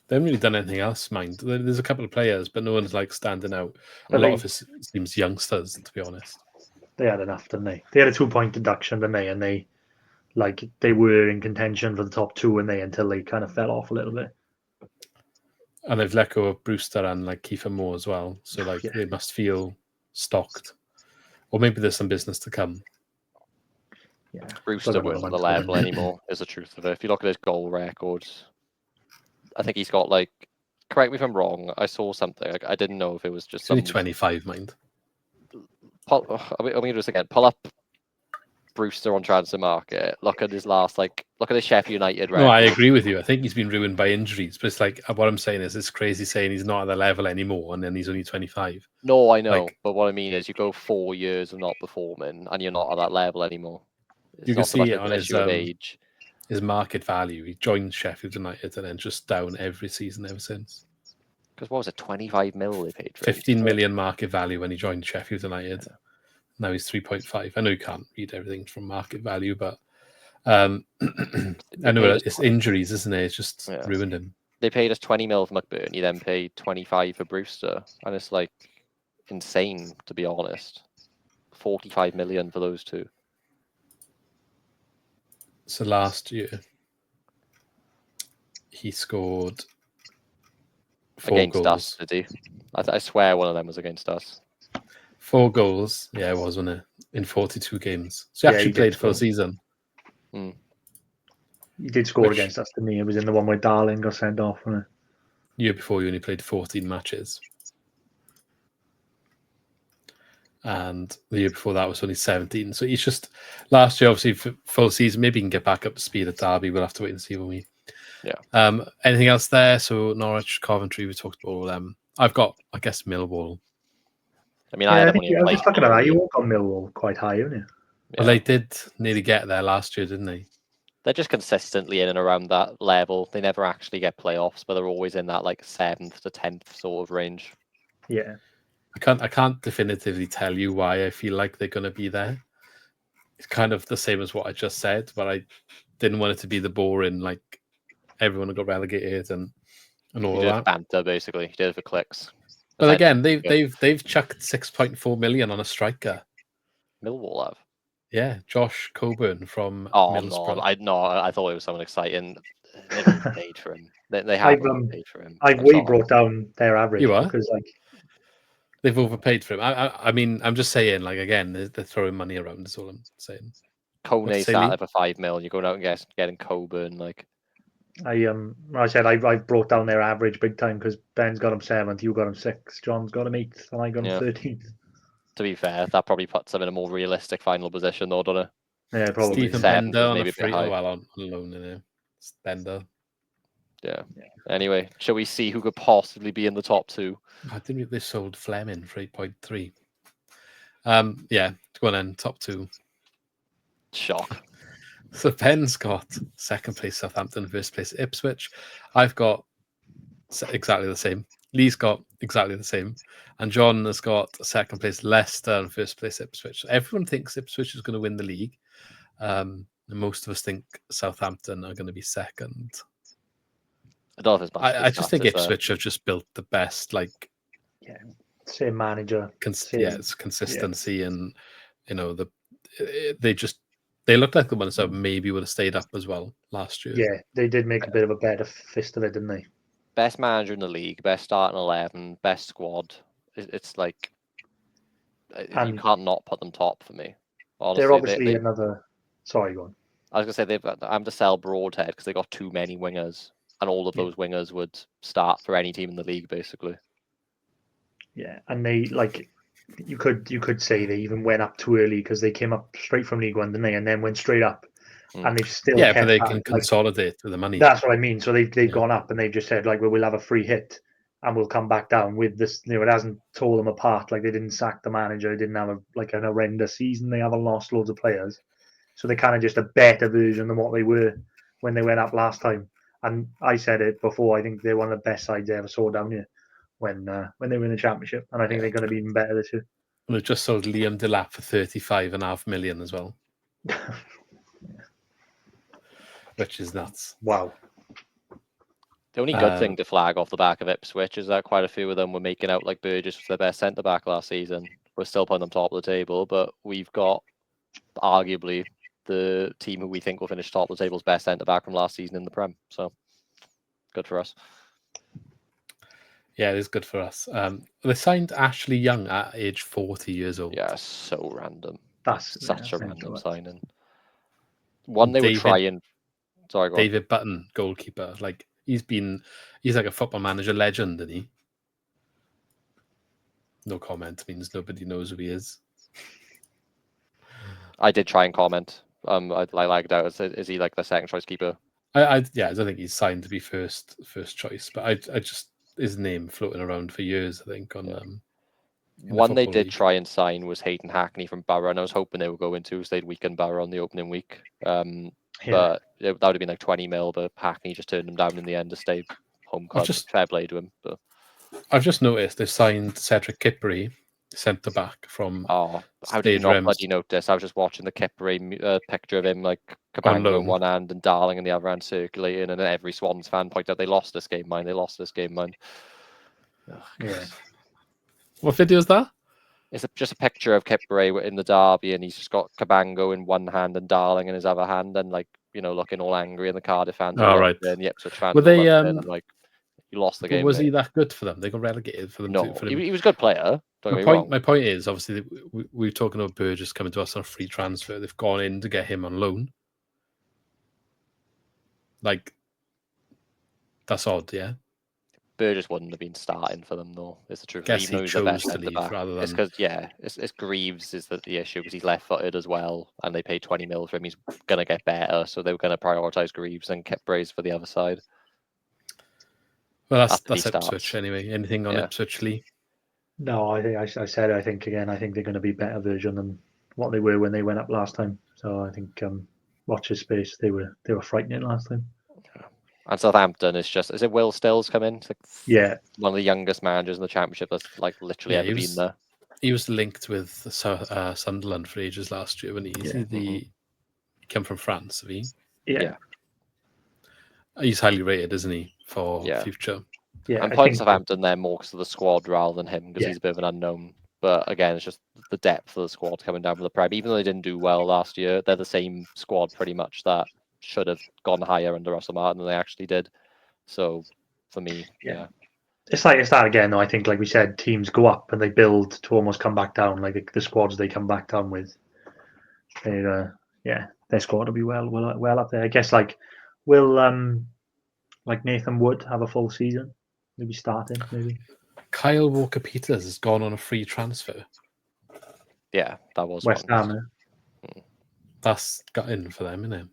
They haven't really done anything else, mind. There's a couple of players, but no one's like standing out. A lot of it seems youngsters, to be honest. They had enough, didn't they? They had a 2-point deduction, didn't they? And they were in contention for the top 2, until they kind of fell off a little bit. And they've let go of Brewster and like Kiefer Moore as well. So they must feel stocked. Or maybe there's some business to come. Yeah. Brewster wasn't the level anymore, is the truth of it. If you look at his goal records, I think he's got like, correct me if I'm wrong, I saw something. I didn't know if it was just only 25, mind. I'm going to do this again. Pull up Brewster on transfer market. Look at his Sheffield United record. No, I agree with you. I think he's been ruined by injuries. But it's like, what I'm saying is, it's crazy saying he's not at the level anymore, and then he's only 25. No, I know. But what I mean is, you go 4 years of not performing, and you're not at that level anymore. You can see it on his market value. He joined Sheffield United and then just down every season ever since. Because what was it, 25 mil they paid for 15 million market value when he joined Sheffield United. Yeah. Now he's 3.5. I know you can't read everything from market value, but I know it's injuries, isn't it? It's just ruined him. They paid us 20 mil for McBurney, then paid 25 for Brewster. And it's like insane, to be honest. 45 million for those two. So last year, he scored 4 against goals. Us, did he? I swear one of them was against us. 4 goals. Yeah, it was, wasn't it? In 42 games. So he actually played full season. He did score against us, didn't he? It was in the one where Darling got sent off, wasn't it? Year before, he only played 14 matches. And the year before that was only 17. So he's just, last year, obviously, for full season, maybe he can get back up to speed at Derby. We'll have to wait and see when we... Yeah. Anything else there? So Norwich, Coventry, we talked about all of them. I've got, I guess, Millwall. I mean, I think I was just looking at that. You all got Millwall quite high, haven't you? Well, they did nearly get there last year, didn't they? They're just consistently in and around that level. They never actually get playoffs, but they're always in that like 7th to 10th sort of range. Yeah. I can't definitively tell you why I feel like they're going to be there. It's kind of the same as what I just said, but I didn't want it to be the boring, like everyone got relegated and all of that. Banter, basically. He did it for clicks. But again, they've chucked 6.4 million on a striker. Millwall have. Yeah, Josh Coburn from Middlesbrough. I thought it was someone exciting. They haven't paid for him. They haven't paid for him. I've way brought down their average. You are? Because they've overpaid for him. I mean, I'm just saying, like, again, they're throwing money around, is all I'm saying. Kone's started for 5 mil. You're going out and getting Coburn, like. I said I've brought down their average big time because Ben's got him 7th, you got him 6th, John's got him 8th, and I got him 13th. To be fair, that probably puts them in a more realistic final position, though, doesn't it? Yeah, probably. Stephen Bender on a free, on loan in there. Bender. Yeah. Anyway, shall we see who could possibly be in the top 2? I think they sold Fleming for 8.3. Yeah, go on then, top 2. Shock. So Ben's got 2nd place Southampton, 1st place Ipswich. I've got exactly the same. Lee's got exactly the same. And John has got 2nd place Leicester and 1st place Ipswich. So everyone thinks Ipswich is going to win the league. Most of us think Southampton are going to be second. I don't know if it's I just think Ipswich have just built the best, like, same manager. It's consistency, and they looked like the ones that maybe would have stayed up as well last year. Yeah, they did make a bit of a better fist of it, didn't they? Best manager in the league, best starting 11, best squad. It's like you can't not put them top for me. Honestly, they're obviously another. Sorry, go on. I was gonna say I'm to sell Broadhead because they got too many wingers, and all of those wingers would start for any team in the league, basically. Yeah, and they you could say they even went up too early because they came up straight from League One, didn't they? And then went straight up, and they've still kept but they can consolidate with the money. That's what I mean. So they've gone up and they've just said like, well, we'll have a free hit and we'll come back down with this. It hasn't torn them apart. Like they didn't sack the manager. They didn't have an horrendous season. They haven't lost loads of players. So they're kind of just a better version than what they were when they went up last time. And I said it before. I think they're one of the best sides I ever saw down here when they were in the Championship, and I think they're going to be even better this year. And they've just sold Liam Delap for $35.5 million as well, which is nuts. Wow. The only good thing to flag off the back of Ipswich is that quite a few of them were making out like Burgess was their best centre back last season. We're still putting them top of the table, but we've got arguably the team who we think will finish top of the table's best centre back from last season in the Prem. So good for us. Yeah, it is good for us. They signed Ashley Young at age 40 years old. Yeah, so random. That's such a random signing. One they were trying. Sorry, go on. David Button, goalkeeper. Like he's like a football manager legend, isn't he? No comment means nobody knows who he is. I did try and comment. I lagged out. Is he like the second choice keeper? I don't think he's signed to be first choice, but I just his name floating around for years. I think on one they did try and sign was Hayden Hackney from Borough, and I was hoping they would go into they'd weaken Borough on the opening week. But that would have been like 20 mil, but Hackney just turned them down in the end to stay home club. Fair play to him. But I've just noticed they've signed Cedric Kippery, centre back from. Oh, how did you not bloody notice? I was just watching the Kippery picture of him, like Cabango in one hand and Darling in the other hand circulating, and every Swans fan pointed out they lost this game, man. They lost this game, man. Yeah. What video is that? It's just a picture of Kippery in the derby, and he's just got Cabango in one hand and Darling in his other hand, and looking all angry, and the Cardiff fans. Oh, right. And the Ipswich fans. Were they? You lost the game. Was he that good for them? They got relegated for them. No, he was a good player. My point is, obviously, we were talking about Burgess coming to us on a free transfer. They've gone in to get him on loan. Like, that's odd, yeah. Burgess wouldn't have been starting for them, though. It's the truth. Guess he chose to leave rather than. It's because it's Greaves is the issue because he's left-footed as well, and they paid 20 mil for him. He's gonna get better, so they were gonna prioritise Greaves and kept Braze for the other side. Well, that's Ipswich anyway. Anything on Ipswich, Lee? No, I think they're going to be a better version than what they were when they went up last time. So I think watch his space. They were frightening last time. And Southampton is it Will Stills come in? Yeah, one of the youngest managers in the Championship that's literally ever been there. He was linked with Sunderland for ages last year when he came from France, he? Yeah. He's highly rated, isn't he, for future? Yeah, and points Southampton there more because of the squad rather than him because he's a bit of an unknown. But again, it's just the depth of the squad coming down from the Prem. Even though they didn't do well last year, they're the same squad pretty much that should have gone higher under Russell Martin than they actually did. So for me, it's that again. Though I think, like we said, teams go up and they build to almost come back down. Like the squads they come back down with, their squad will be well up there. I guess will Nathan Wood have a full season? Maybe starting, maybe. Kyle Walker-Peters has gone on a free transfer. Yeah, that was West Ham. That's got in for them, isn't it?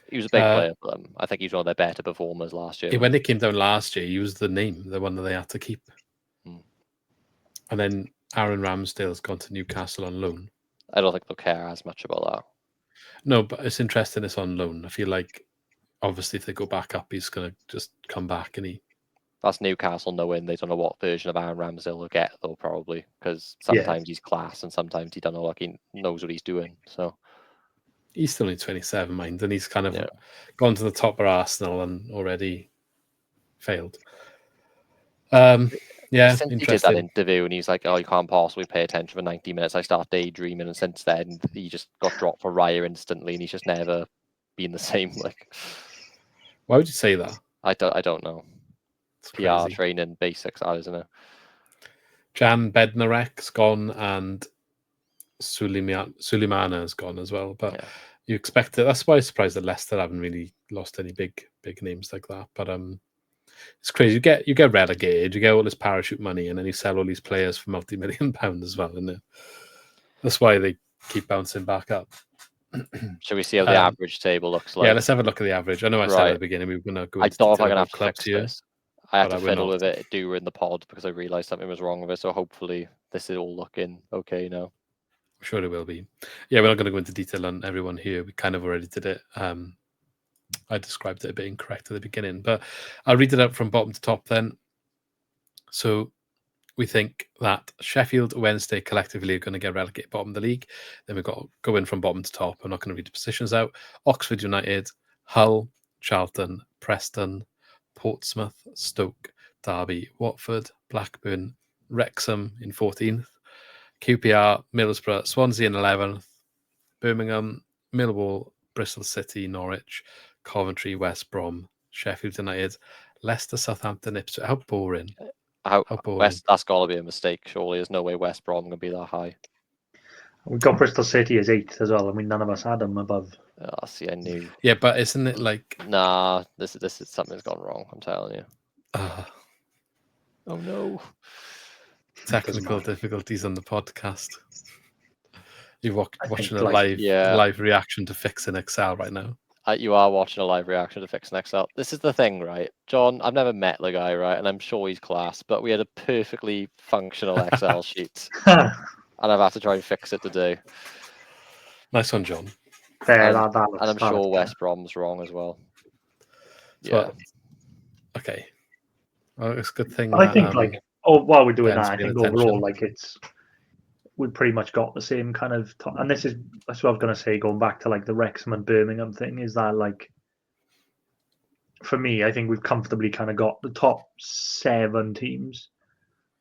He was a big player for them. I think he was one of their better performers last year. When they came down last year, he was the one that they had to keep. And then Aaron Ramsdale's gone to Newcastle on loan. I don't think they'll care as much about that. No, but it's interesting it's on loan. I feel like, obviously, if they go back up, he's going to just come back and That's Newcastle knowing they don't know what version of Aaron Ramsdale they'll get, though, probably. Because sometimes he's class and sometimes he don't know, he knows what he's doing. So He's still only 27, mind, and he's kind of gone to the top of Arsenal and already failed. Since interesting. he did that interview and he's like, "Oh, you can't possibly pay attention for 90 minutes. I start daydreaming," and since then he just got dropped for Raya instantly, and he's just never been the same. Like, why would you say that? I don't know. It's PR training basics, isn't it? Jan Bednarek's gone and Suleimana has gone as well, but you expect it. That's why I'm surprised that Leicester haven't really lost any big names like that. But it's crazy. You get relegated, you get all this parachute money, and then you sell all these players for multi-million pounds as well, isn't it? That's why they keep bouncing back up. Shall we see how the average table looks like? Yeah, let's have a look at the average. I know I said at the beginning we were going to go. I don't know if I'm going to have to fix this. I had to fiddle with it during the pod because I realised something was wrong with it. So hopefully this is all looking okay now. I'm sure it will be. Yeah, we're not going to go into detail on everyone here. We kind of already did it. I described it a bit incorrect at the beginning, but I'll read it out from bottom to top then. So we think that Sheffield Wednesday collectively are going to get relegated bottom of the league. Then we've got to go in from bottom to top. I'm not going to read the positions out. Oxford United, Hull, Charlton, Preston, Portsmouth, Stoke, Derby, Watford, Blackburn, Wrexham in 14th, QPR, Middlesbrough, Swansea in 11th, Birmingham, Millwall, Bristol City, Norwich, Coventry, West Brom, Sheffield United, Leicester, Southampton, Ipswich. How boring. How boring. That's got to be a mistake, surely. There's no way West Brom going to be that high. We've got Bristol City as 8th as well. I mean, none of us had them above. Oh, see, I knew. Yeah, but isn't it like... Nah, this is something's gone wrong, I'm telling you. Oh, no. Technical difficulties on the podcast. You're watching a live reaction to Fix in Excel right now. You are watching a live reaction to Fix in Excel. This is the thing, right? John, I've never met the guy, right? And I'm sure he's class, but we had a perfectly functional Excel sheet. And I've had to try and fix it today. Nice one, John. And I'm sure West Brom's wrong as well. Yeah. Okay. Well, it's a good thing. I think, while we're doing that, I think overall, we've pretty much got the same kind of. And that's what I was going to say, going back to the Wrexham and Birmingham thing, is that for me, I think we've comfortably kind of got the top 7 teams,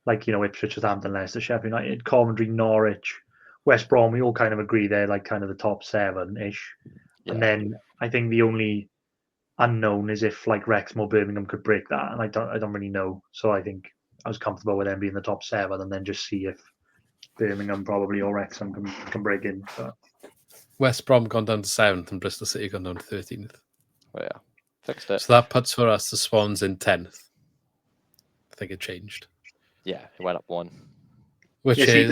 Ipswich, Southampton, Leicester, Sheffield United, Coventry, Norwich, West Brom. We all kind of agree they're kind of the top 7-ish. Yeah. And then I think the only unknown is if Wrexham or Birmingham could break that, and I don't really know. So I think I was comfortable with them being the top 7, and then just see if Birmingham probably or Wrexham can break in. But West Brom gone down to 7th and Bristol City gone down to 13th. Oh yeah, fixed it. So that puts for us the Swans in 10th. I think it changed. Yeah, it went up 1. Which is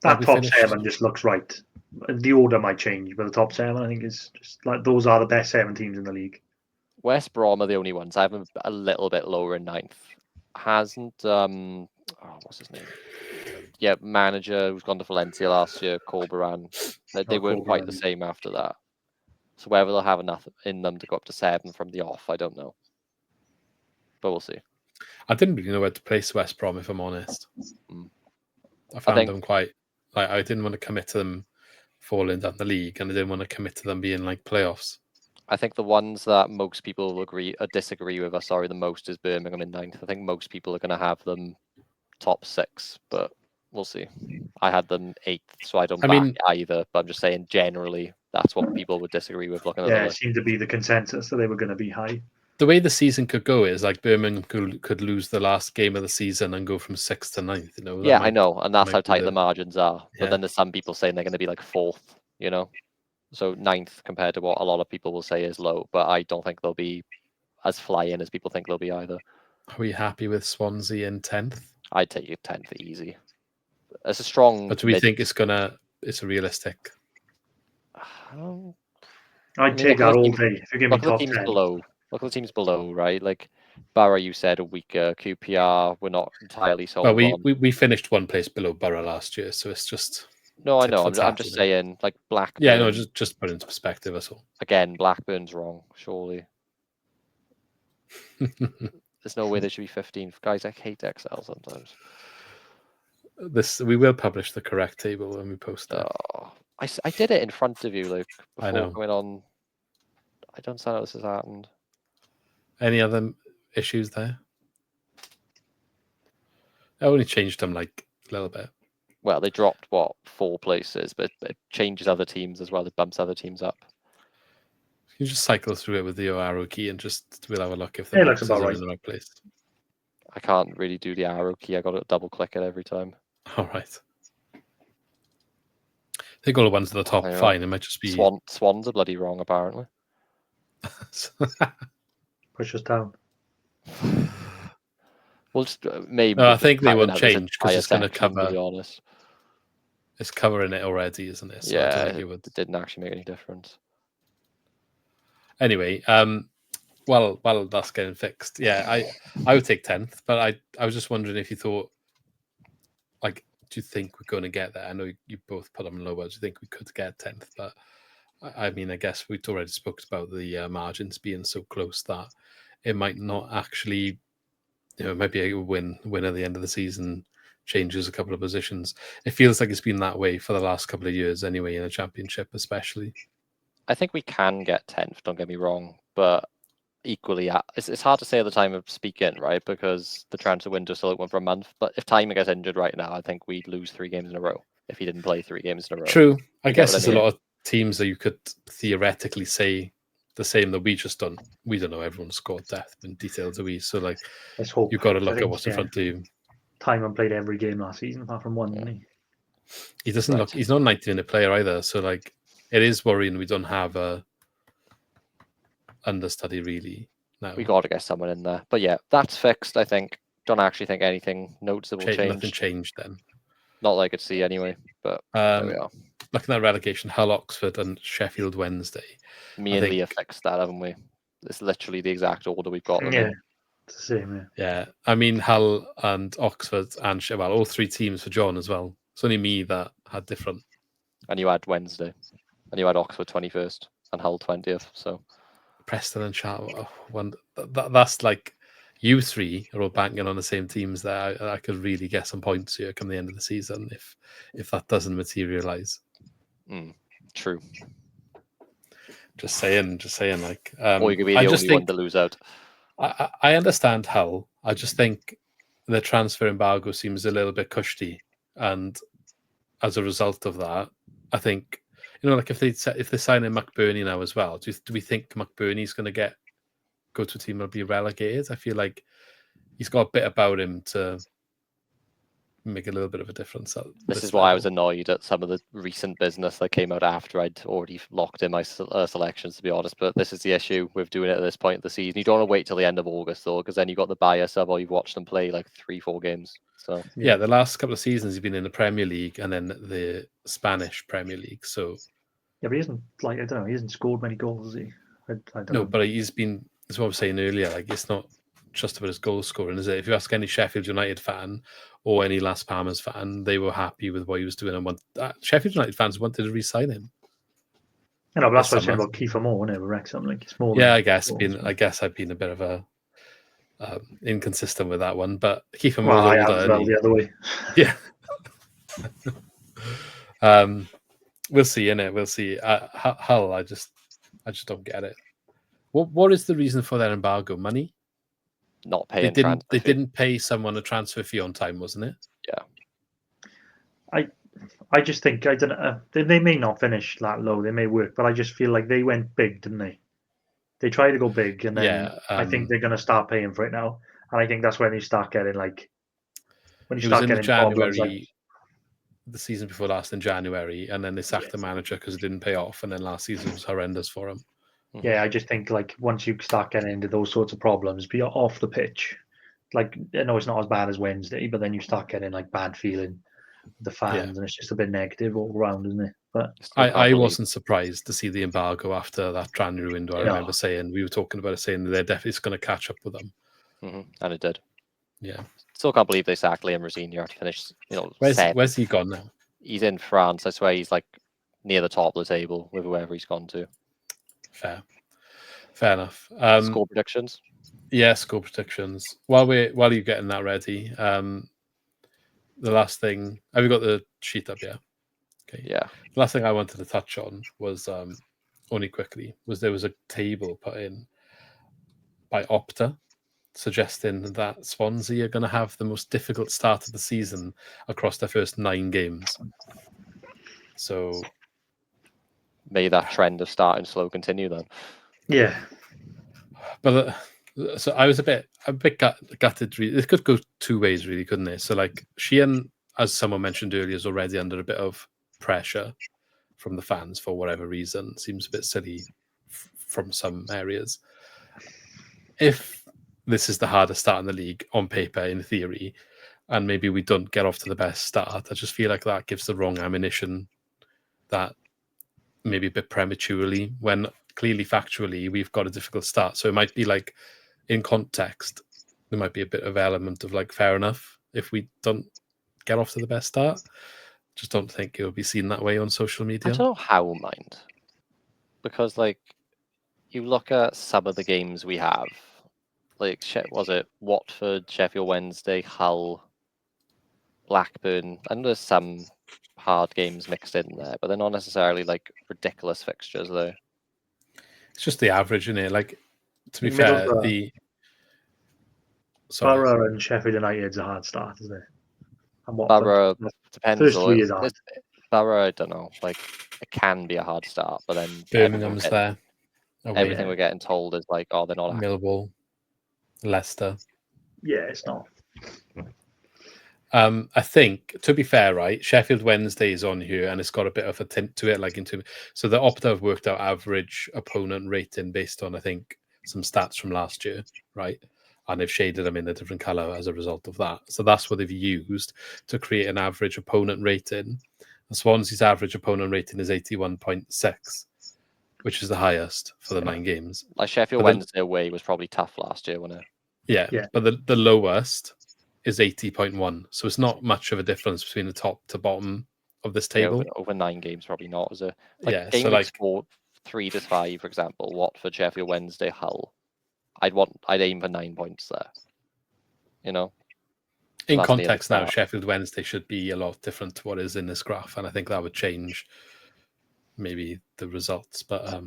that top 7 just looks right. The order might change, but the top 7 I think is just those are the best 7 teams in the league. West Brom are the only ones. I have them a little bit lower in 9th. Hasn't what's his name? Yeah, manager who's gone to Valencia last year, Corberan. They weren't quite the same after that. So whether they'll have enough in them to go up to 7 from the off, I don't know. But we'll see. I didn't really know where to place West Brom, if I'm honest. I found them quite... I didn't want to commit to them falling down the league, and I didn't want to commit to them being playoffs. I think the ones that most people disagree with us, the most is Birmingham in 9th. I think most people are going to have them top 6, but we'll see. I had them 8th, so I don't back either, but I'm just saying generally that's what people would disagree with. Looking at it seemed to be the consensus that they were going to be high. The way the season could go is Birmingham could lose the last game of the season and go from 6th to 9th. I know, and that's how tight the margins are. But then there's some people saying they're going to be 4th, So 9th compared to what a lot of people will say is low, but I don't think they'll be as fly-in as people think they'll be either. Are we happy with Swansea in 10th? I'd take you 10th easy. It's a strong... But do we think it's a realistic? I'd take that all day. If you give me top 10. Look at the teams below, right? Borough, you said, a weaker. QPR, we're not entirely sold on. We finished one place below Borough last year, so it's just... No, I know. I'm just saying, Blackburn... Yeah, no, just put it into perspective, that's all. Again, Blackburn's wrong, surely. There's no way they should be 15th. Guys, I hate Excel sometimes. We will publish the correct table when we post it. Oh, I did it in front of you, Luke, I before know. going on. I don't know how this has happened. Any other issues there? I only changed them like a little bit. Well, they dropped 4 places, but it changes other teams as well. It bumps other teams up. You just cycle through it with the arrow key and we'll have a look if the boxes are in the right place. I can't really do the arrow key. I got to double click it every time. All right. I think all the ones at the top fine. It might just be Swans are bloody wrong, apparently. Push us down. Well, just maybe. No, I think they won't change because it's going to cover. To be honest, it's covering it already, isn't it? So yeah, it didn't actually make any difference. Anyway, well, that's getting fixed. Yeah, I would take 10th, but I was just wondering if you thought, like, do you think we're going to get there? I know you both put them lower. Do you think we could get 10th? But I mean, I guess we'd already spoke about the margins being so close that it might not actually, it might be a win at the end of the season, changes a couple of positions. It feels like it's been that way for the last couple of years anyway, in a championship especially. I think we can get 10th, don't get me wrong, but equally, it's hard to say at the time of speaking, right? Because the transfer window's still open for a month. But if Timer gets injured right now, I think we'd lose 3 games in a row if he didn't play 3 games in a row. True. I guess there's a lot of teams that you could theoretically say the same that we just don't. We don't know everyone's scored depth in detail, do we? So, like, you've got to look at what's in front of you. Timer played every game last season apart from one, didn't he? He doesn't look. He's not a 90-minute player either. So, like, it is worrying we don't have a understudy really now. We got to get someone in there. But yeah, that's fixed, I think. Don't actually think anything noticeable changed. Nothing changed then. Not that I could see anyway, but there we are. Looking at relegation, Hull, Oxford and Sheffield Wednesday. Me and Lee have fixed that, haven't we? It's literally the exact order we've got. Yeah, it's the same, yeah. I mean, Hull and Oxford and Sheffield, all 3 teams for John as well. It's only me that had different. And you had Wednesday. And you had Oxford 21st and Hull 20th, so... Preston and Charlton. That's like you 3 are all banking on the same teams there. I could really get some points here come the end of the season if that doesn't materialize. True. Just saying. Like, or you could be the only one to lose out. I understand Hull. I just think the transfer embargo seems a little bit cushy, and as a result of that, I think. Like if they sign in McBurney now as well, do we think McBurney's going to go to a team that'll be relegated? I feel like he's got a bit about him to make a little bit of a difference. This is why I was annoyed at some of the recent business that came out after I'd already locked in my selections, to be honest. But this is the issue with doing it at this point of the season. You don't want to wait till the end of August, though, because then you've got the bias of, you've watched them play like 3-4 games. So yeah, the last couple of seasons he's been in the Premier League and then the Spanish Premier League. So yeah, but he hasn't I don't know. He hasn't scored many goals, has he? I don't know. But he's been. That's what I was saying earlier. Like, it's not just about his goal scoring, is it? If you ask any Sheffield United fan or any Las Palmas fan, they were happy with what he was doing and Sheffield United fans wanted to re-sign him. But that's what I said about Kiefer Moore, wasn't it? With Wrecham, like it's more. Yeah, I guess I've been a bit of a inconsistent with that one, but Kiefer Moore's older. The other way. Yeah. We'll see, innit? We'll see. Hull, I just don't get it. What is the reason for that embargo? Money? Not paying. They didn't pay someone a transfer fee on time, wasn't it? Yeah. I just think I don't know. They may not finish that low. They may work, but I just feel like they went big, didn't they? They tried to go big, and then I think they're going to start paying for it now. And I think that's when you start getting January. The season before last in January, and then they sacked the manager because it didn't pay off, and then last season was horrendous for him. Yeah, I just think like once you start getting into those sorts of problems, be off the pitch. Like I know it's not as bad as Wednesday, but then you start getting like bad feeling with the fans, and it's just a bit negative all around, isn't it? But I wasn't surprised to see the embargo after that January window. I remember we were talking about it, saying they're definitely going to catch up with them, and it did. Yeah. Still can't believe they sacked Liam Rosenior after finished. Where's he gone now? He's in France. I swear he's like near the top of the table with whoever he's gone to. Fair enough. Score predictions. Yeah, score predictions. While you're getting that ready, the last thing. Have you got the sheet up? Yeah. Okay. Yeah. The last thing I wanted to touch on was only quickly was there was a table put in by Opta suggesting that Swansea are going to have the most difficult start of the season across their first 9 games. So may that trend of starting slow continue then. Yeah. But so I was a bit gutted. Really. It could go 2 ways, really, couldn't it? So like Sheehan, as someone mentioned earlier, is already under a bit of pressure from the fans for whatever reason. Seems a bit silly from some areas. If this is the hardest start in the league on paper, in theory, and maybe we don't get off to the best start, I just feel like that gives the wrong ammunition. That maybe a bit prematurely, when clearly factually we've got a difficult start. So it might be like, in context, there might be a bit of element of like, fair enough if we don't get off to the best start. Just don't think it'll be seen that way on social media. I don't know how, mind, because like you look at some of the games we have, like was it Watford, Sheffield Wednesday, Hull, Blackburn, and there's some hard games mixed in there, but they're not necessarily like ridiculous fixtures though. It's just the average, isn't it? Like, to be fair, Borough and Sheffield United's a hard start, isn't it? And Borough depends. First 3 is hard. Borough, I don't know. Like, it can be a hard start, but then Birmingham's there. Everything we're getting told is like, oh, they're not. Millwall, Leicester. Yeah, it's not. I think, to be fair, right, Sheffield Wednesday is on here, and it's got a bit of a tint to it, like so the Opta have worked out average opponent rating based on, I think, some stats from last year, right? And they've shaded them in a different colour as a result of that. So that's what they've used to create an average opponent rating. And Swansea's average opponent rating is 81.6, which is the highest for the 9 games. Like Sheffield Wednesday away was probably tough last year, wasn't it? Yeah. But the lowest is 80.1. So it's not much of a difference between the top to bottom of this table. Yeah, over 9 games, probably not. Is it? Like, yeah. Game so like 3 to 5, for example, Watford, Sheffield Wednesday, Hull. I'd aim for 9 points there. You know? In context now, Sheffield Wednesday should be a lot different to what is in this graph, and I think that would change maybe the results. But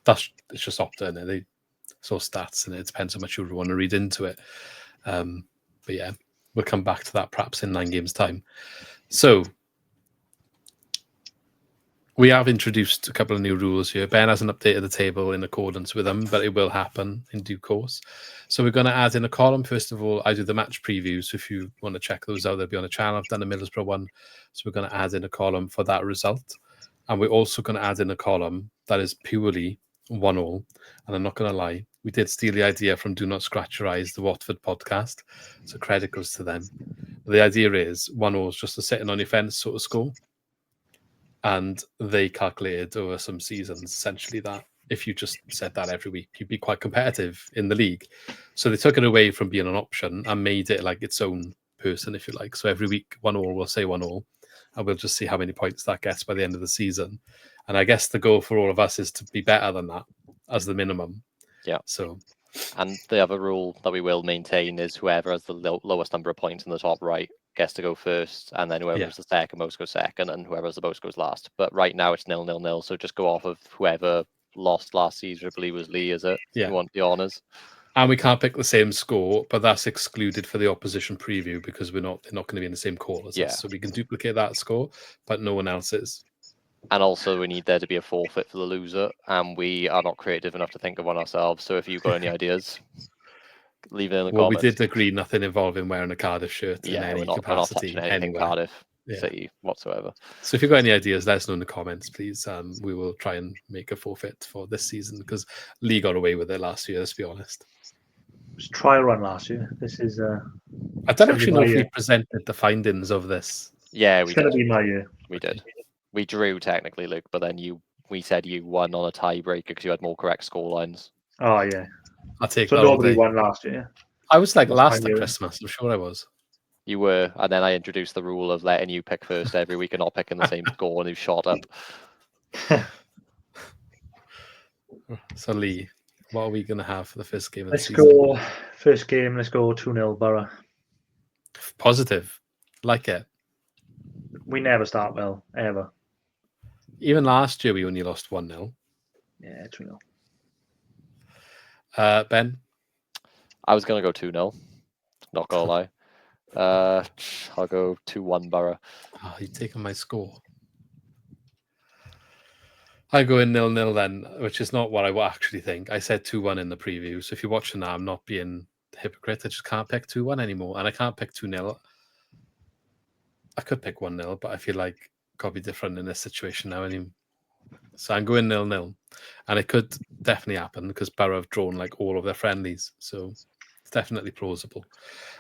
it's just Opta, and they saw stats, and it depends how much you want to read into it. But yeah, we'll come back to that perhaps in 9 games' time. So we have introduced a couple of new rules here. Ben hasn't updated the table in accordance with them, but it will happen in due course. So we're going to add in a column. First of all, I do the match previews. So if you want to check those out, they'll be on the channel. I've done the Middlesbrough one. So we're going to add in a column for that result. And we're also going to add in a column that is purely 1-1. And I'm not going to lie, we did steal the idea from Do Not Scratch Your Eyes, the Watford podcast. So credit goes to them. But the idea is 1-1 is just a sitting on your fence sort of score. And they calculated over some seasons, essentially, that if you just said that every week, you'd be quite competitive in the league. So they took it away from being an option and made it like its own person, if you like. So every week, 1-1 will say 1-1, and we'll just see how many points that gets by the end of the season. And I guess the goal for all of us is to be better than that as the minimum. Yeah. So, and the other rule that we will maintain is whoever has the lowest number of points in the top right gets to go first, and then whoever's the second most goes second, and whoever's the most goes last. But right now it's 0-0-0, so just go off of whoever lost last season. I believe it was Lee, is it? Yeah. You want the honours. And we can't pick the same score, but that's excluded for the opposition preview because they're not going to be in the same call as us. So we can duplicate that score, but no one else is. And also we need there to be a forfeit for the loser, and we are not creative enough to think of one ourselves. So if you've got any ideas, leave it in the comments. We did agree nothing involving wearing a Cardiff shirt in any capacity. We're not anything Cardiff City whatsoever. So if you've got any ideas, let us know in the comments, please. We will try and make a forfeit for this season because Lee got away with it last year, let's be honest. It was a trial run last year. This is I don't actually know if we presented the findings of this. Yeah, it's going to be my year. We did. We drew technically, Luke, but then we said you won on a tiebreaker because you had more correct score lines. Oh yeah. I'll take so that. Nobody won last year. I was like last at Christmas. I'm sure I was. You were, and then I introduced the rule of letting you pick first every week and not picking the same score, and you shot up. So Lee, what are we going to have for the first game of the season? First game, let's go 2-0 Borough. Positive. Like it. We never start well, ever. Even last year, we only lost 1-0. Yeah, it's real. Ben? I was going to go 2-0. Not going to lie. I'll go 2-1 Borough. Oh, you've taken my score. I go in 0-0 then, which is not what I actually think. I said 2-1 in the preview. So if you're watching that, I'm not being a hypocrite. I just can't pick 2-1 anymore. And I can't pick 2-0. I could pick 1-0, but I feel like it got to be different in this situation now. So I'm going 0-0. And it could definitely happen because Borough have drawn like all of their friendlies. So it's definitely plausible.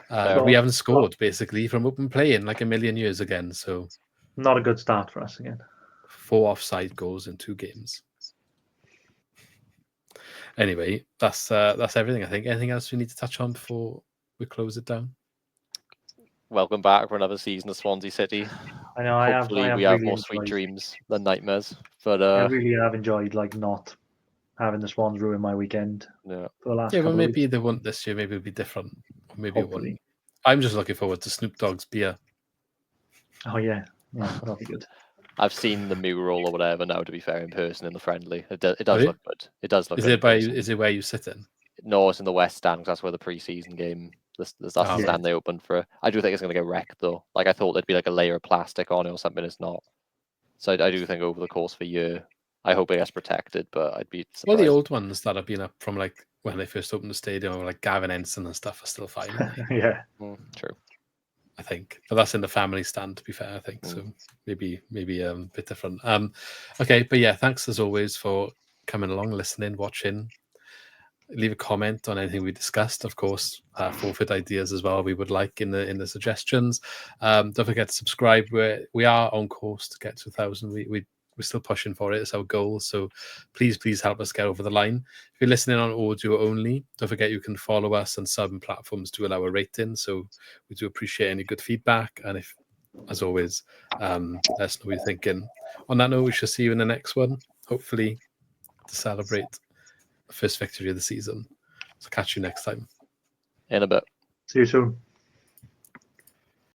We haven't scored basically from open play in like a million years again. So not a good start for us again. 4 offside goals in 2 games. Anyway, that's everything. I think. Anything else we need to touch on before we close it down? Welcome back for another season of Swansea City. I know. Hopefully, we have more sweet dreams than nightmares. But I really have enjoyed not having the Swans ruin my weekend. Yeah. For the last well, maybe weeks. they won't this year. Maybe it'll be different. Or maybe it won't. I'm just looking forward to Snoop Dogg's beer. Oh yeah, that'll be good. I've seen the mural or whatever now, to be fair, in person in the friendly. It does look good. It does look good. Is it where you sit in? No, it's in the West Stand, because that's where the pre-season game, that's the stand they opened for. I do think it's going to get wrecked, though. Like, I thought there'd be like a layer of plastic on it or something. It's not. So I do think over the course of a year, I hope it gets protected, but I'd be surprised. Well, the old ones that have been up from like when they first opened the stadium, like Gavin Ensign and stuff, are still fine. Yeah. True. I think, but that's in the family stand. To be fair, I think so. Maybe a bit different. Okay, but yeah, thanks as always for coming along, listening, watching. Leave a comment on anything we discussed. Of course, forfeit ideas as well. We would like in the suggestions. Don't forget to subscribe. We are on course to get to 1,000. We're still pushing for it. It's our goal. So please help us get over the line. If you're listening on audio only, don't forget you can follow us on sub platforms to allow a rating. So we do appreciate any good feedback. And if, as always, let us know what you're thinking. On that note, we shall see you in the next one, hopefully to celebrate the first victory of the season. So catch you next time. In a bit. See you soon.